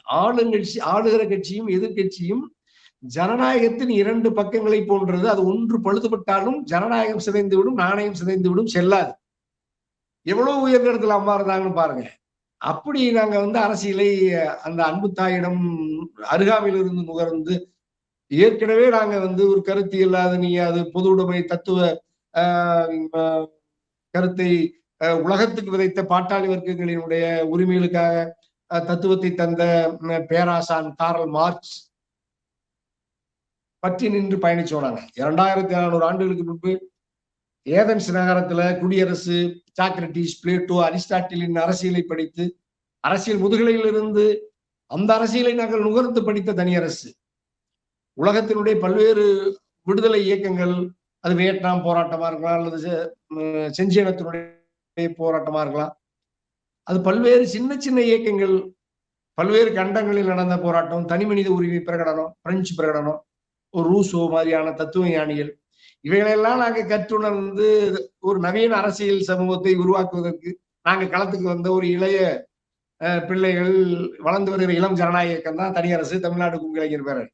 ஆளுகிற கட்சியும் எதிர்கட்சியும் ஜனநாயகத்தின் இரண்டு பக்கங்களை போன்றது. அது ஒன்று பழுதுபட்டாலும் ஜனநாயகம் சிதைந்துவிடும், நாணயம் சிதைந்துவிடும், செல்லாது. எவ்வளவு உயர்ந்த இடத்துல அம்மா இருந்தாங்கன்னு பாருங்க. அப்படி நாங்க அரசியலை அந்த அன்பு தாயிடம் அருகாமையில் இருந்து நுகர்ந்து ஏற்கனவே நாங்க ஒரு கருத்து இல்லாத நீயாது பொது உடைமை தத்துவ கருத்தை உலகத்துக்கு விதைத்த பாட்டாளி வர்க்கங்களினுடைய உரிமைகளுக்காக தத்துவத்தை தந்த பேராசான் காரல் மார்க்ஸ் பற்றி நின்று பயணிச்சோனாங்க. 2400 ஆண்டுகளுக்கு முன்பு ஏதென்ஸ் நகரத்துல குடியரசு, சாக்ரட்டிஸ், பிளேட்டோ, அரிஸ்டாட்டிலின் அரசியலை படித்து அரசியல் முதுகலையிலிருந்து அந்த அரசியலை நாங்கள் நுகர்ந்து படித்த தனியரசு. உலகத்தினுடைய பல்வேறு விடுதலை இயக்கங்கள், அது வியட்நாம் போராட்டமா இருக்கலாம், அல்லது செஞ்சேனத்தினுடைய போராட்டமா இருக்கலாம், அது பல்வேறு சின்ன சின்ன இயக்கங்கள், பல்வேறு கண்டங்களில் நடந்த போராட்டம், தனி மனித உரிமை பிரகடனம், பிரெஞ்சு பிரகடனம், ஒரு ரூசோ மாதிரியான தத்துவ ஞானிகள், இவைகளெல்லாம் நாங்க கற்றுணர்ந்து ஒரு நவீன அரசியல் சமூகத்தை உருவாக்குவதற்கு நாங்க களத்துக்கு வந்த ஒரு இளைய பிள்ளைகள், வளர்ந்து வருகிற இளம் ஜனநாயக இயக்கம் தான் தனியரசு, தமிழ்நாடு குங்கிளைஞர் பேரவை.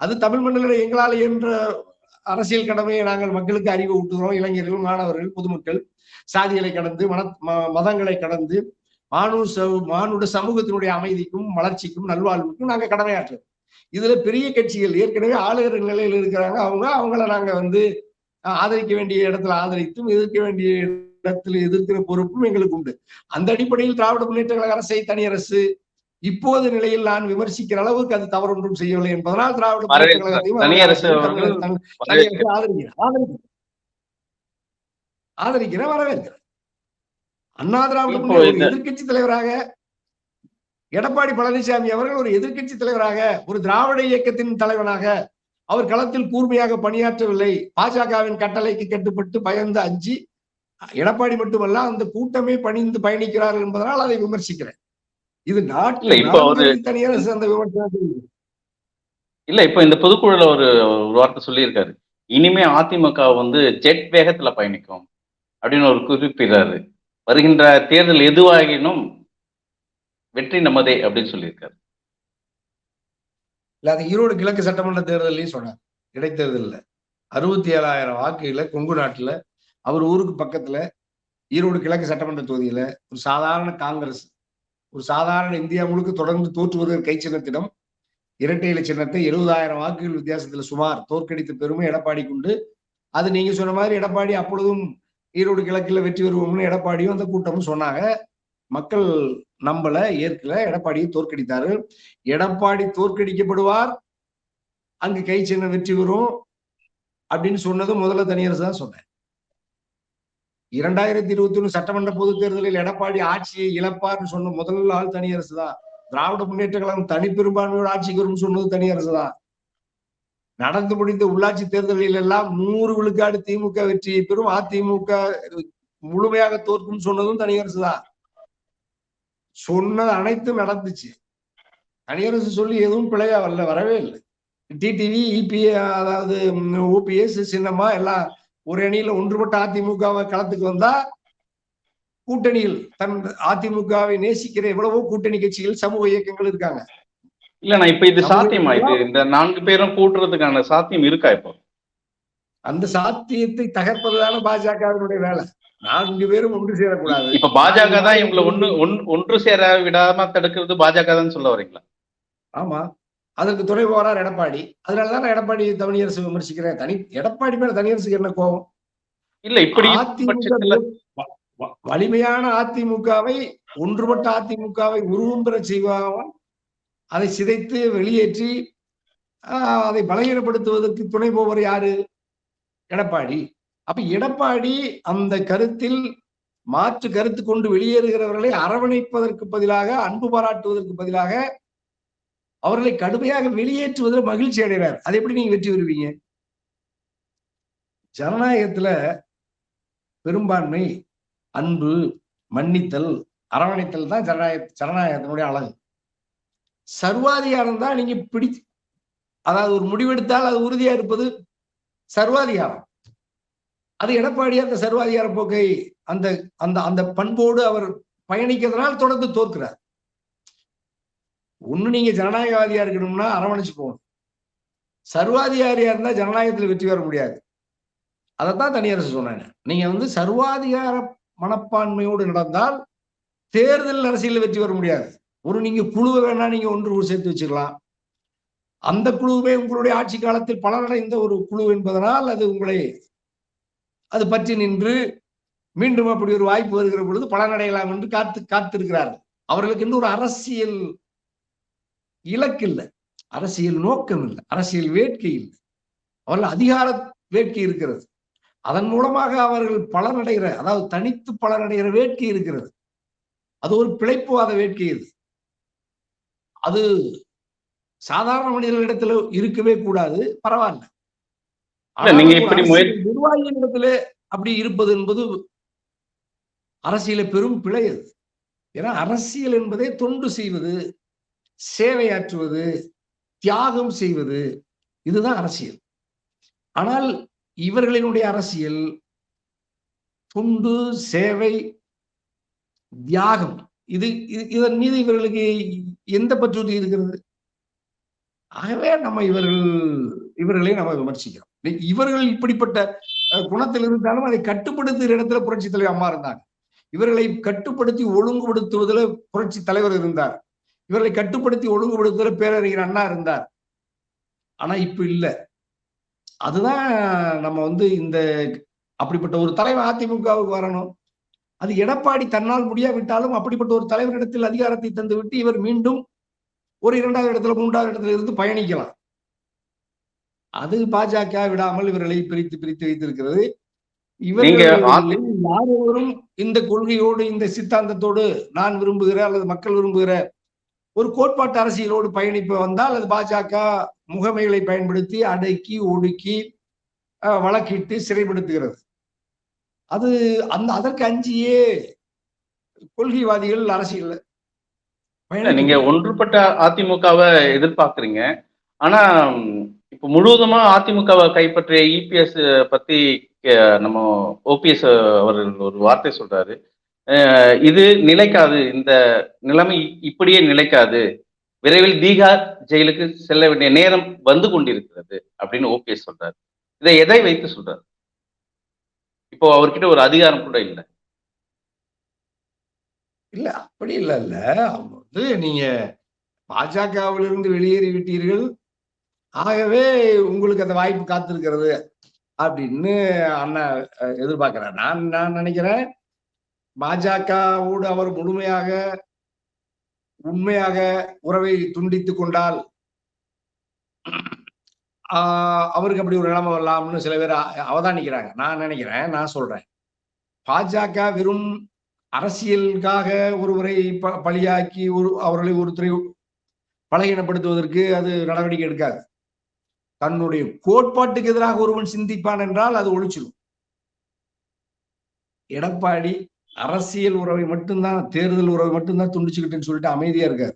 அது தமிழ் மண்ணில் எங்களால் என்ற அரசியல் கடமையை நாங்கள் மக்களுக்கு அறிவு ஊட்டுகிறோம். இளைஞர்கள், மாணவர்கள், பொதுமக்கள், சாதிகளை கடந்து மதங்களை கடந்து மானுட சமூகத்தினுடைய அமைதிக்கும் வளர்ச்சிக்கும் நல்வாழ்வுக்கும் நாங்க கடமையாற்றுறோம். இதுல பெரிய கட்சிகள் ஏற்கனவே ஆளுகிற நிலையில் இருக்கிறாங்க. அவங்கள நாங்க ஆதரிக்க வேண்டிய இடத்துல ஆதரித்தும், எதிர்க்க வேண்டிய இடத்துல எதிர்க்கிற பொறுப்பும் எங்களுக்கு உண்டு. அந்த அடிப்படையில் திராவிட முன்னேற்ற கழக அரசை தனியரசு இப்போது நிலையில் நான் விமர்சிக்கிற அளவுக்கு அது தவறு ஒன்றும் செய்யவில்லை என்பதனால் திராவிட முன்னேற்ற கழகத்தையும் ஆதரிக்கிற வரவேற்கிறேன். அண்ணா திராவிட முன்னேற்ற எதிர்கட்சி தலைவராக எடப்பாடி பழனிசாமி அவர்கள் ஒரு எதிர்கட்சி தலைவராக, ஒரு திராவிட இயக்கத்தின் தலைவனாக அவர் களத்தில் கூர்மையாக பணியாற்றவில்லை. பாஜகவின் கட்டளைக்கு கட்டுப்பட்டு பயந்து அஞ்சி எடப்பாடி மட்டுமல்ல அந்த கூட்டமே பணிந்து பயணிக்கிறார்கள் என்பதனால் அதை விமர்சிக்கிறேன். இது நாட்டில் தனியரசு அந்த விமர்சனம் இல்ல. இப்ப இந்த பொதுக்குழுல ஒரு வார்த்தை சொல்லியிருக்காரு, இனிமே அதிமுக ஜெட் வேகத்துல பயணிக்கும் அப்படின்னு ஒரு குறிப்பிடுறாரு. வருகின்ற தேர்தல் எதுவாகினும் வெற்றி நமதே அப்படின்னு சொல்லியிருக்காரு. இல்ல, அது ஈரோடு கிழக்கு சட்டமன்ற தேர்தலையும் சொன்னார். இடைத்தேர்தலில் 67,000 வாக்குகளை கொங்கு நாட்டுல அவர் ஊருக்கு பக்கத்துல ஈரோடு கிழக்கு சட்டமன்ற தொகுதியில ஒரு சாதாரண காங்கிரஸ், ஒரு சாதாரண இந்தியா முழுக்க தொடர்ந்து தோற்று வருகிற கை சின்னத்திடம் இரட்டை இலை சின்னத்தை 70,000 வாக்குகள் வித்தியாசத்துல சுமார் தோற்கடித்த பெருமை எடப்பாடி கொண்டு, அது நீங்க சொன்ன மாதிரி எடப்பாடி அப்பொழுதும் ஈரோடு கிழக்குல வெற்றி வருவோம்னு எடப்பாடியும் அந்த கூட்டமும் சொன்னாங்க. மக்கள் நம்பல, ஏற்கல, எடப்பாடியை தோற்கடித்தார்கள். எடப்பாடி தோற்கடிக்கப்படுவார், அங்கு கை சின்னம் வெற்றி வரும் அப்படின்னு சொன்னதும் முதல்ல தனியரசு தான் சொன்னேன். 2021 சட்டமன்ற பொதுத் தேர்தலில் எடப்பாடி ஆட்சியை இழப்பார்னு சொன்ன முதல் ஆள் தனியரசு தான். திராவிட முன்னேற்ற கழகம் தனிப்பெரும்பான்மையோட ஆட்சிக்கு வரும்னு சொன்னது தனியரசு தான். நடந்து முடிந்த உள்ளாட்சி தேர்தலில் எல்லாம் 100 விழுக்காடு திமுக வெற்றியை பெறும், அதிமுக முழுமையாக தோற்கும் சொன்னதும் தனியரசு தான். சொன்னது அனைத்தும் நடந்துச்சு. தனியரசு சொல்லி எதுவும் பிழையா வரவே இல்லை. டிடிவி, இபிஏ, அதாவது ஓபிஎஸ், சின்னம்மா எல்லாம் ஒரு அணியில ஒன்றுபட்ட அதிமுகவை களத்துக்கு வந்தா கூட்டணியில் தன் அதிமுகவை நேசிக்கிற எவ்வளவோ கூட்டணி கட்சிகள், சமூக இயக்கங்கள் இருக்காங்க. இல்ல, இப்ப இது சாத்தியமா? இது இந்த 4 பேரும் கூட்டுறதுக்கான சாத்தியம் இருக்கா? இப்போ அந்த சாத்தியத்தை தகர்ப்பதுதான பாஜகவினுடைய வேலை. 4 பேரும் ஒன்று சேரக்கூடாது. இப்ப பாஜக தான் இவங்களை ஒன்று சேர விடாம தடுக்கிறது பாஜக தான் சொல்ல வரீங்களா? ஆமா, அதற்கு துணை போறார் எடப்பாடி. அதனாலதான் நான் எடப்பாடி தனியரசு விமர்சிக்கிறேன். எடப்பாடி மேல தனியரசுக்கு என்ன கோபம்? இல்ல, இப்படி வலிமையான அதிமுகவை, ஒன்றுபட்ட அதிமுகவை உருவம் பெற செய்வான், அதை சிதைத்து வெளியேற்றி அதை பலகீனப்படுத்துவதற்கு துணை போவர் யாரு? எடப்பாடி. அப்ப எடப்பாடி அந்த கருத்தில் மாற்று கருத்து கொண்டு வெளியேறுகிறவர்களை அரவணைப்பதற்கு பதிலாக, அன்பு பாராட்டுவதற்கு பதிலாக அவர்களை கடுமையாக வெளியேற்றுவதில் மகிழ்ச்சி அடைகிறார். அதை எப்படி நீங்க வெற்றி பெறுவீங்க? ஜனநாயகத்துல பெரும்பான்மை, அன்பு, மன்னித்தல், அரவணைத்தல் தான் ஜனநாயகத்தினுடைய அழகு. சர்வாதிகாரம் தான் நீங்க அதாவது ஒரு முடிவெடுத்தால் அது உறுதியா இருப்பது சர்வாதிகாரம். அது எடப்பாடி அந்த சர்வாதிகார போக்கை அந்த அந்த அந்த பண்போடு அவர் பயணிக்கிறதுனால் தொடர்ந்து தோற்கிறார். ஒண்ணு நீங்க ஜனநாயகவாதியா இருக்கணும்னா அரவணைச்சு போகணும். சர்வாதிகாரியா இருந்தா ஜனநாயகத்தில் வெற்றி பெற முடியாது. அதைத்தான் தனியரசு சொன்னாங்க. நீங்க சர்வாதிகார மனப்பான்மையோடு நடந்தால் தேர்தல் அரசியலில் வெற்றி பெற முடியாது. நீங்க குழுவை வேணா நீங்க ஒன்று சேர்த்து வச்சுக்கலாம். அந்த குழுவே உங்களுடைய ஆட்சி காலத்தில் பலனடைந்த ஒரு குழு என்பதனால் அது உங்களை அது பற்றி நின்று மீண்டும் அப்படி ஒரு வாய்ப்பு வருகிற பொழுது பலனடையலாம் என்று காத்திருக்கிறார்கள். அவர்களுக்கு இன்னும் ஒரு அரசியல் இலக்கு இல்லை, அரசியல் நோக்கம் இல்லை, அரசியல் வேட்கை இல்லை. அவர்கள் அதிகார வேட்கை இருக்கிறது. அதன் மூலமாக அவர்கள் பலனடைகிற, அதாவது தனித்து பலனடைகிற வேட்கை இருக்கிறது. அது ஒரு பிழைப்புவாத வேட்கை. அது சாதாரண மனிதர்களிடத்துல இருக்கவே கூடாது. பரவாயில்ல. நிர்வாகிகளிடத்துல அப்படி இருப்பது என்பது அரசியல பெரும் பிழை. அது ஏன்னா அரசியல் என்பதே தொண்டு செய்வது, சேவையாற்றுவது, தியாகம் செய்வது, இதுதான் அரசியல். ஆனால் இவர்களினுடைய அரசியல் தொண்டு, சேவை, தியாகம், இதன் மீது இவர்களுக்கு எந்த பற்றுறுதி இருக்கிறது? ஆகவே நம்ம இவர்களை நம்ம விமர்சிக்கிறோம். இவர்கள் இப்படிப்பட்ட குணத்தில் இருந்தாலும் அதை கட்டுப்படுத்துகிற இடத்துல புரட்சி தலைவர் அம்மா இருந்தாங்க. இவர்களை கட்டுப்படுத்தி ஒழுங்குபடுத்துவதில் புரட்சி தலைவர் இருந்தார். இவர்களை கட்டுப்படுத்தி ஒழுங்குபடுத்துவதில் பேரறிஞர் அண்ணா இருந்தார். ஆனா இப்ப இல்ல. அதுதான் நம்ம இந்த அப்படிப்பட்ட ஒரு தலைவர் அதிமுகவுக்கு வரணும். அது எடப்பாடி தன்னால் முடியாவிட்டாலும் அப்படிப்பட்ட ஒரு தலைவரிடத்தில் அதிகாரத்தை தந்துவிட்டு இவர் மீண்டும் ஒரு 2வது இடத்துல 3வது இடத்துல இருந்து பயணிக்கலாம். அது பாஜக விடாமல் இவர்களை பிரித்து வைத்திருக்கிறது. யாரும் இந்த கொள்கையோடு, இந்த சித்தாந்தத்தோடு நான் விரும்புகிற அல்லது மக்கள் விரும்புகிற ஒரு கோட்பாட்டு அரசியலோடு பயணிப்பு வந்தால் அது பாஜக முகமைகளை பயன்படுத்தி அடக்கி ஒடுக்கி வழக்கிட்டு சிறைப்படுத்துகிறது. அது அதற்கு அஞ்சியே கொள்கைவாதிகள் அரசியல். நீங்க ஒன்றுபட்ட அதிமுகவை எதிர்பார்க்குறீங்க. ஆனா இப்ப முழுவதுமா அதிமுகவை கைப்பற்றிய இபிஎஸ் பத்தி நம்ம ஓபிஎஸ் அவர்கள் ஒரு வார்த்தை சொல்றாரு. இது நிலைக்காது, இந்த நிலைமை இப்படியே நிலைக்காது, விரைவில் பீகார் ஜெயிலுக்கு செல்ல வேண்டிய நேரம் வந்து கொண்டிருக்கிறது அப்படின்னு ஓபிஎஸ் சொல்றாரு. இதை எதை வைத்து சொல்றாரு? இப்போ அவர்கிட்ட ஒரு அதிகாரம் கூட இல்லை. இல்ல அப்படி இல்ல. நீங்க பாஜகவிலிருந்து வெளியேறி விட்டீர்கள், ஆகவே உங்களுக்கு அந்த வாய்ப்பு காத்திருக்கிறது அப்படின்னு அண்ணா எதிர்பார்க்கிறார். நான் நினைக்கிறேன் பாஜகவோடு அவர் முழுமையாக உண்மையாக உறவை துண்டித்துக் கொண்டால் அவருக்கு அப்படி ஒரு நிலைமை வரலாம்னு சில பேர் அவதானிக்கிறாங்க. நான் நினைக்கிறேன், நான் சொல்றேன், பாஜக வெறும் அரசியலுக்காக ஒருவரை பழியாக்கி அவர்களை ஒருத்தரை பலகீனப்படுத்துவதற்கு அது நடவடிக்கை எடுக்காது. தன்னுடைய கோட்பாட்டுக்கு எதிராக ஒருவன் சிந்திப்பான் என்றால் அது ஒழிச்சிடும். எடப்பாடி அரசியல் உறவை மட்டும்தான், தேர்தல் உறவை மட்டும்தான் துண்டிச்சுக்கிட்டுன்னு சொல்லிட்டு அமைதியா இருக்காரு.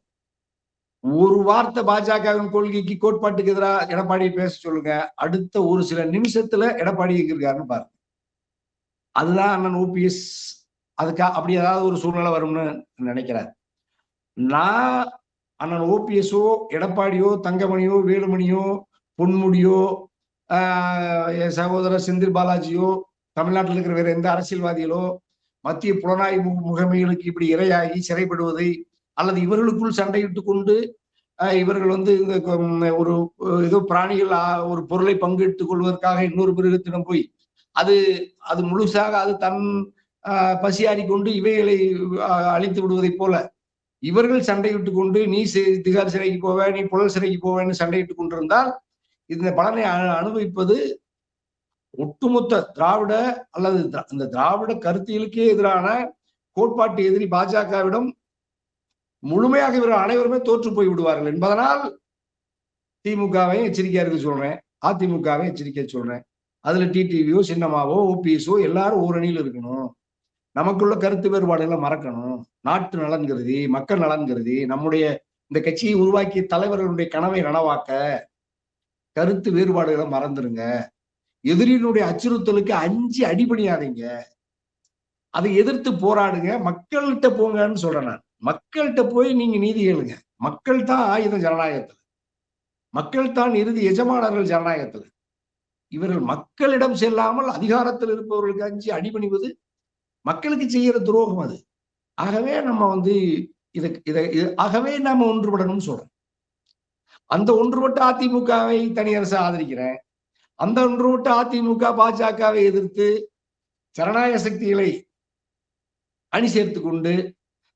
ஒரு வார்த்தை பாஜகவின் கொள்கைக்கு கோட்பாட்டுக்கு எதிராக எடப்பாடியை பேச சொல்லுங்க, அடுத்த ஒரு சில நிமிஷத்துல எடப்பாடி எங்க இருக்காருன்னு பாருங்க. அதுதான் அண்ணன் ஓபிஎஸ் அப்படி ஏதாவது ஒரு சூழ்நிலை வரும்னு நினைக்கிறார். நான் அண்ணன் ஓபிஎஸோ எடப்பாடியோ தங்கமணியோ வேலுமணியோ பொன்முடியோ சகோதரர் செந்தில் பாலாஜியோ தமிழ்நாட்டில் இருக்கிற வேற எந்த அரசியல்வாதிகளோ மத்திய புலனாய்வு முகமைகளுக்கு இப்படி இரையாகி சிறைப்படுவதை அல்லது இவர்களுக்குள் சண்டையிட்டு கொண்டு இவர்கள் இந்த ஒரு ஏதோ பிராணிகள் ஒரு பொருளை பங்கிட்டுக் கொள்வதற்காக இன்னொரு மிருகத்திடம் போய் அது முழுசாக அது தன் பசியாறி கொண்டு இவைகளை அழித்து விடுவதை போல இவர்கள் சண்டையிட்டு கொண்டு நீ திகார் சிறைக்கு போவ, நீ புழல் சிறைக்கு போவேன்னு சண்டையிட்டு கொண்டிருந்தால் இந்த பலனை அனுபவிப்பது ஒட்டுமொத்த திராவிட அல்லது இந்த திராவிட கருத்தியலுக்கே எதிரான கோட்பாட்டு எதிரி பாஜகவிடம் முழுமையாக இவர்கள் அனைவருமே தோற்று போய் விடுவார்கள் என்பதனால் திமுகவை எச்சரிக்கையா இருக்க சொல்றேன், அதிமுகவை எச்சரிக்கையா சொல்றேன். அதுல டிடிவியோ சின்னமாவோ ஓபிஎஸோ எல்லாரும் ஓரணியில் இருக்கணும். நமக்குள்ள கருத்து வேறுபாடுகளை மறக்கணும். நாட்டு நலன் கருதி, மக்கள் நலன் கருதி, நம்முடைய இந்த கட்சியை உருவாக்கிய தலைவர்களுடைய கனவை நனவாக்க கருத்து வேறுபாடுகளை மறந்துருங்க. எதிரியினுடைய அச்சுறுத்தலுக்கு அஞ்சு அடிபணியாதீங்க. அதை எதிர்த்து போராடுங்க. மக்கள்கிட்ட போங்கன்னு சொல்றேன் நான். மக்கள்கிட்ட போய் நீங்க நீதி கேளுங்க. மக்கள் தான் ஆயுதம் ஜனநாயகத்துல. மக்கள் தான் இறுதி எஜமானர்கள் ஜனநாயகத்துல. இவர்கள் மக்களிடம் செல்லாமல் அதிகாரத்தில் இருப்பவர்களுக்கு அஞ்சு அடிபணிவது மக்களுக்கு செய்யற துரோகம் அது. ஆகவே நம்ம ஆகவே நாம ஒன்றுபடணும்னு சொல்றோம். அந்த ஒன்றுபட்ட அதிமுகவை தனியரசு ஆதரிக்கிறேன். அந்த ஒன்றுபட்ட அதிமுக பாஜகவை எதிர்த்து ஜனநாயக சக்திகளை அணி சேர்த்து கொண்டு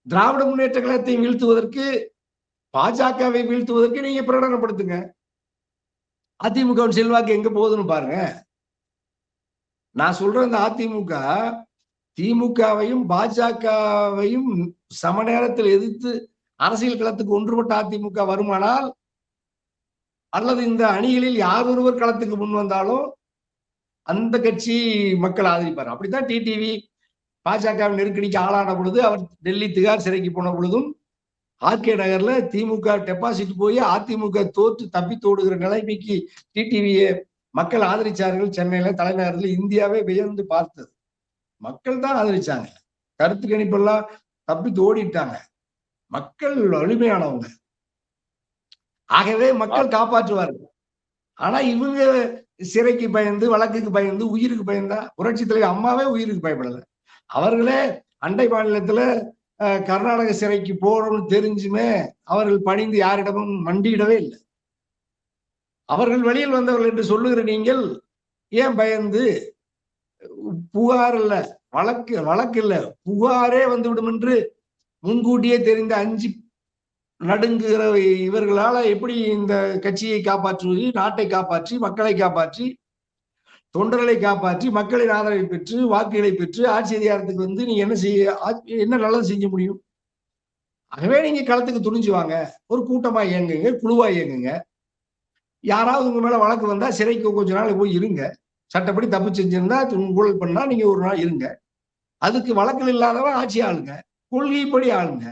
திராவிட முன்னேற்ற கழகத்தை வீழ்த்துவதற்கு, பாஜகவை வீழ்த்துவதற்கு நீங்க பிரகடனப்படுத்துங்க. அதிமுக செல்வாக்கு எங்க போகுதுன்னு பாருங்க. நான் சொல்ற இந்த அதிமுக திமுகவையும் பாஜகவையும் சம நேரத்தில் எதிர்த்து அரசியல் களத்துக்கு ஒன்றுபட்ட அதிமுக வருமானால், அல்லது இந்த அணிகளில் யார் ஒருவர் களத்துக்கு முன் வந்தாலும் அந்த கட்சி மக்கள் ஆதரிப்பார். அப்படித்தான் டிடிவி பாஜக நெருக்கடிக்கு ஆளான பொழுது, அவர் டெல்லி திகார் சிறைக்கு போன பொழுதும் ஆர்கே நகர்ல திமுக டெபாசிட் போய் அதிமுக தோற்று தப்பி தோடுகிற நிலைமைக்கு டிடிவியை மக்கள் ஆதரிச்சார்கள். சென்னையில தலைநகரத்தில் இந்தியாவே வியந்து பார்த்தது. மக்கள் தான் ஆதரிச்சாங்க. கருத்து கணிப்பெல்லாம் தப்பி தோடிட்டாங்க. மக்கள் வலிமையானவங்க. ஆகவே மக்கள் காப்பாற்றுவார்கள். ஆனா இவங்க சிறைக்கு பயந்து, வழக்குக்கு பயந்து, உயிருக்கு பயந்தா, புரட்சி தலைவர் அம்மாவே உயிருக்கு பயப்படல. அவர்களே அண்டை மாநிலத்துல கர்நாடக சிறைக்கு போறோம்னு தெரிஞ்சுமே அவர்கள் பணிந்து யாரிடமும் மண்டியிடவே இல்லை. அவர்கள் வெளியில் வந்தவர்கள் என்று சொல்லுகிற நீங்கள் ஏன் பயந்து? புகார் இல்ல, வழக்கு இல்ல, புகாரே வந்துவிடும் என்று முன்கூட்டியே தெரிந்த அஞ்சு நடுங்குகிற இவர்களால எப்படி இந்த கட்சியை காப்பாற்றுவது, நாட்டை காப்பாற்றி, மக்களை காப்பாற்றி, தொண்டர்களை காப்பாற்றி, மக்களின் ஆதரவை பெற்று, வாக்குகளை பெற்று ஆட்சி அதிகாரத்துக்கு வந்து நீங்க என்ன நல்லது செய்ய முடியும்? ஆகவே நீங்க களத்துக்கு துணிஞ்சு வாங்க. ஒரு கூட்டமா இயங்குங்க, குழுவா இயங்குங்க. யாராவது உங்க மேல வழக்கு வந்தா சிறைக்கு கொஞ்ச நாள் போய் இருங்க. சட்டப்படி தப்பு செஞ்சிருந்தா, ஊழல் பண்ணா நீங்க ஒரு நாள் இருங்க. அதுக்கு வழக்கில் இல்லாதவன் ஆட்சி ஆளுங்க, கொள்கைப்படி ஆளுங்க.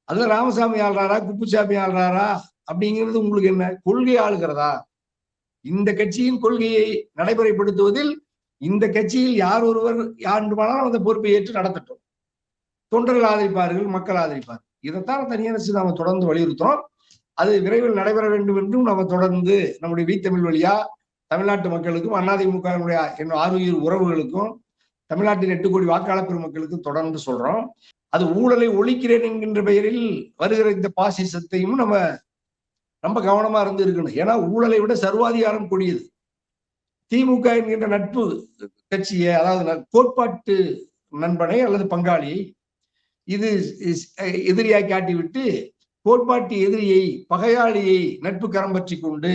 அதுல ராமசாமி ஆள்றாரா, குப்புசாமி ஆள்றாரா அப்படிங்கிறது உங்களுக்கு என்ன? கொள்கை ஆளுகிறதா? இந்த கட்சியின் கொள்கையை நடைமுறைப்படுத்துவதில் இந்த கட்சியில் யார் ஒருவர் யாருமானாலும் அந்த பொறுப்பை ஏற்று நடத்தட்டும். தொண்டர்கள் ஆதரிப்பார்கள், மக்கள் ஆதரிப்பார்கள். இதைத்தான் தனியரசு நாம தொடர்ந்து வலியுறுத்துறோம். அது விரைவில் நடைபெற வேண்டும் என்றும் நம்ம தொடர்ந்து நம்முடைய வீத்தமிழ் வழியா தமிழ்நாட்டு மக்களுக்கும், அதிமுகவினுடைய ஆறுயிர் உறவுகளுக்கும், தமிழ்நாட்டின் 8 கோடி வாக்காளர் பெருமக்களுக்கும் தொடர்ந்து சொல்றோம். அது ஊழலை ஒழிக்கிறேன் என்கின்ற பெயரில் வருகிற இந்த பாசிசத்தையும் நம்ம ரொம்ப கவனமா இருந்து இருக்கணும். ஏன்னா ஊழலை விட சர்வாதிகாரம் கொடியது. திமுக என்கின்ற நட்பு கட்சியை, அதாவது கோட்பாட்டு நண்பனை அல்லது பங்காளியை இது எதிரியாய் காட்டிவிட்டு, கோட்பாட்டு எதிரியை, பகையாளியை நட்பு கரம் பற்றி கொண்டு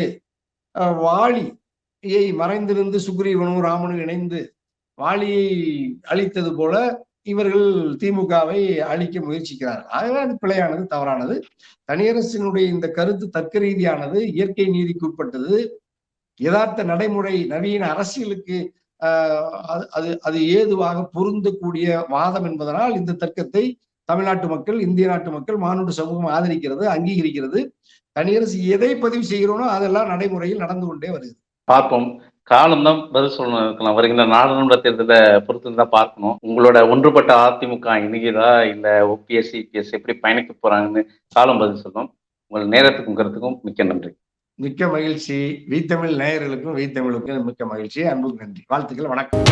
வாலியை மறைந்திருந்து சுக்ரீவனும் ராமனும் இணைந்து வாலியை அழித்தது போல இவர்கள் திமுகவை அழிக்க முயற்சிக்கிறார்கள். ஆகவே அது பிழையானது, தவறானது. தனியரசினுடைய இந்த கருத்து தர்க்க ரீதியானது, இயற்கை நீதிக்கு உட்பட்டது, யதார்த்த நடைமுறை நவீன அரசியலுக்கு அது ஏதுவாக பொருந்தக்கூடிய வாதம் என்பதனால் இந்த தர்க்கத்தை தமிழ்நாட்டு மக்கள், இந்திய நாட்டு மக்கள், மானுட சமூகம் ஆதரிக்கிறது, அங்கீகரிக்கிறது. தனியரசு எதை பதிவு செய்கிறோனோ அதெல்லாம் நடைமுறையில் நடந்து கொண்டே வருகிறது. பார்ப்போம். காலம்தான் பதில் சொல்லணும் இருக்கலாம். வருகின்ற நாடாளுமன்ற தேர்தலை பொறுத்து தான் பார்க்கணும். உங்களோட ஒன்றுபட்ட அதிமுக இணைகிறதா இல்ல ஓபிஎஸ் இபிஎஸ் எப்படி பயணிக்க போறாங்கன்னு காலம் பதில் சொல்லும். உங்கள் நேரத்துக்கும் கருத்துக்கும் மிக்க நன்றி. மிக்க மகிழ்ச்சி. வீத்தமிழ் நேயர்களுக்கும் வீத்தமிழுக்கும் மிக்க மகிழ்ச்சி. அன்புக்கு நன்றி. வாழ்த்துக்கள். வணக்கம்.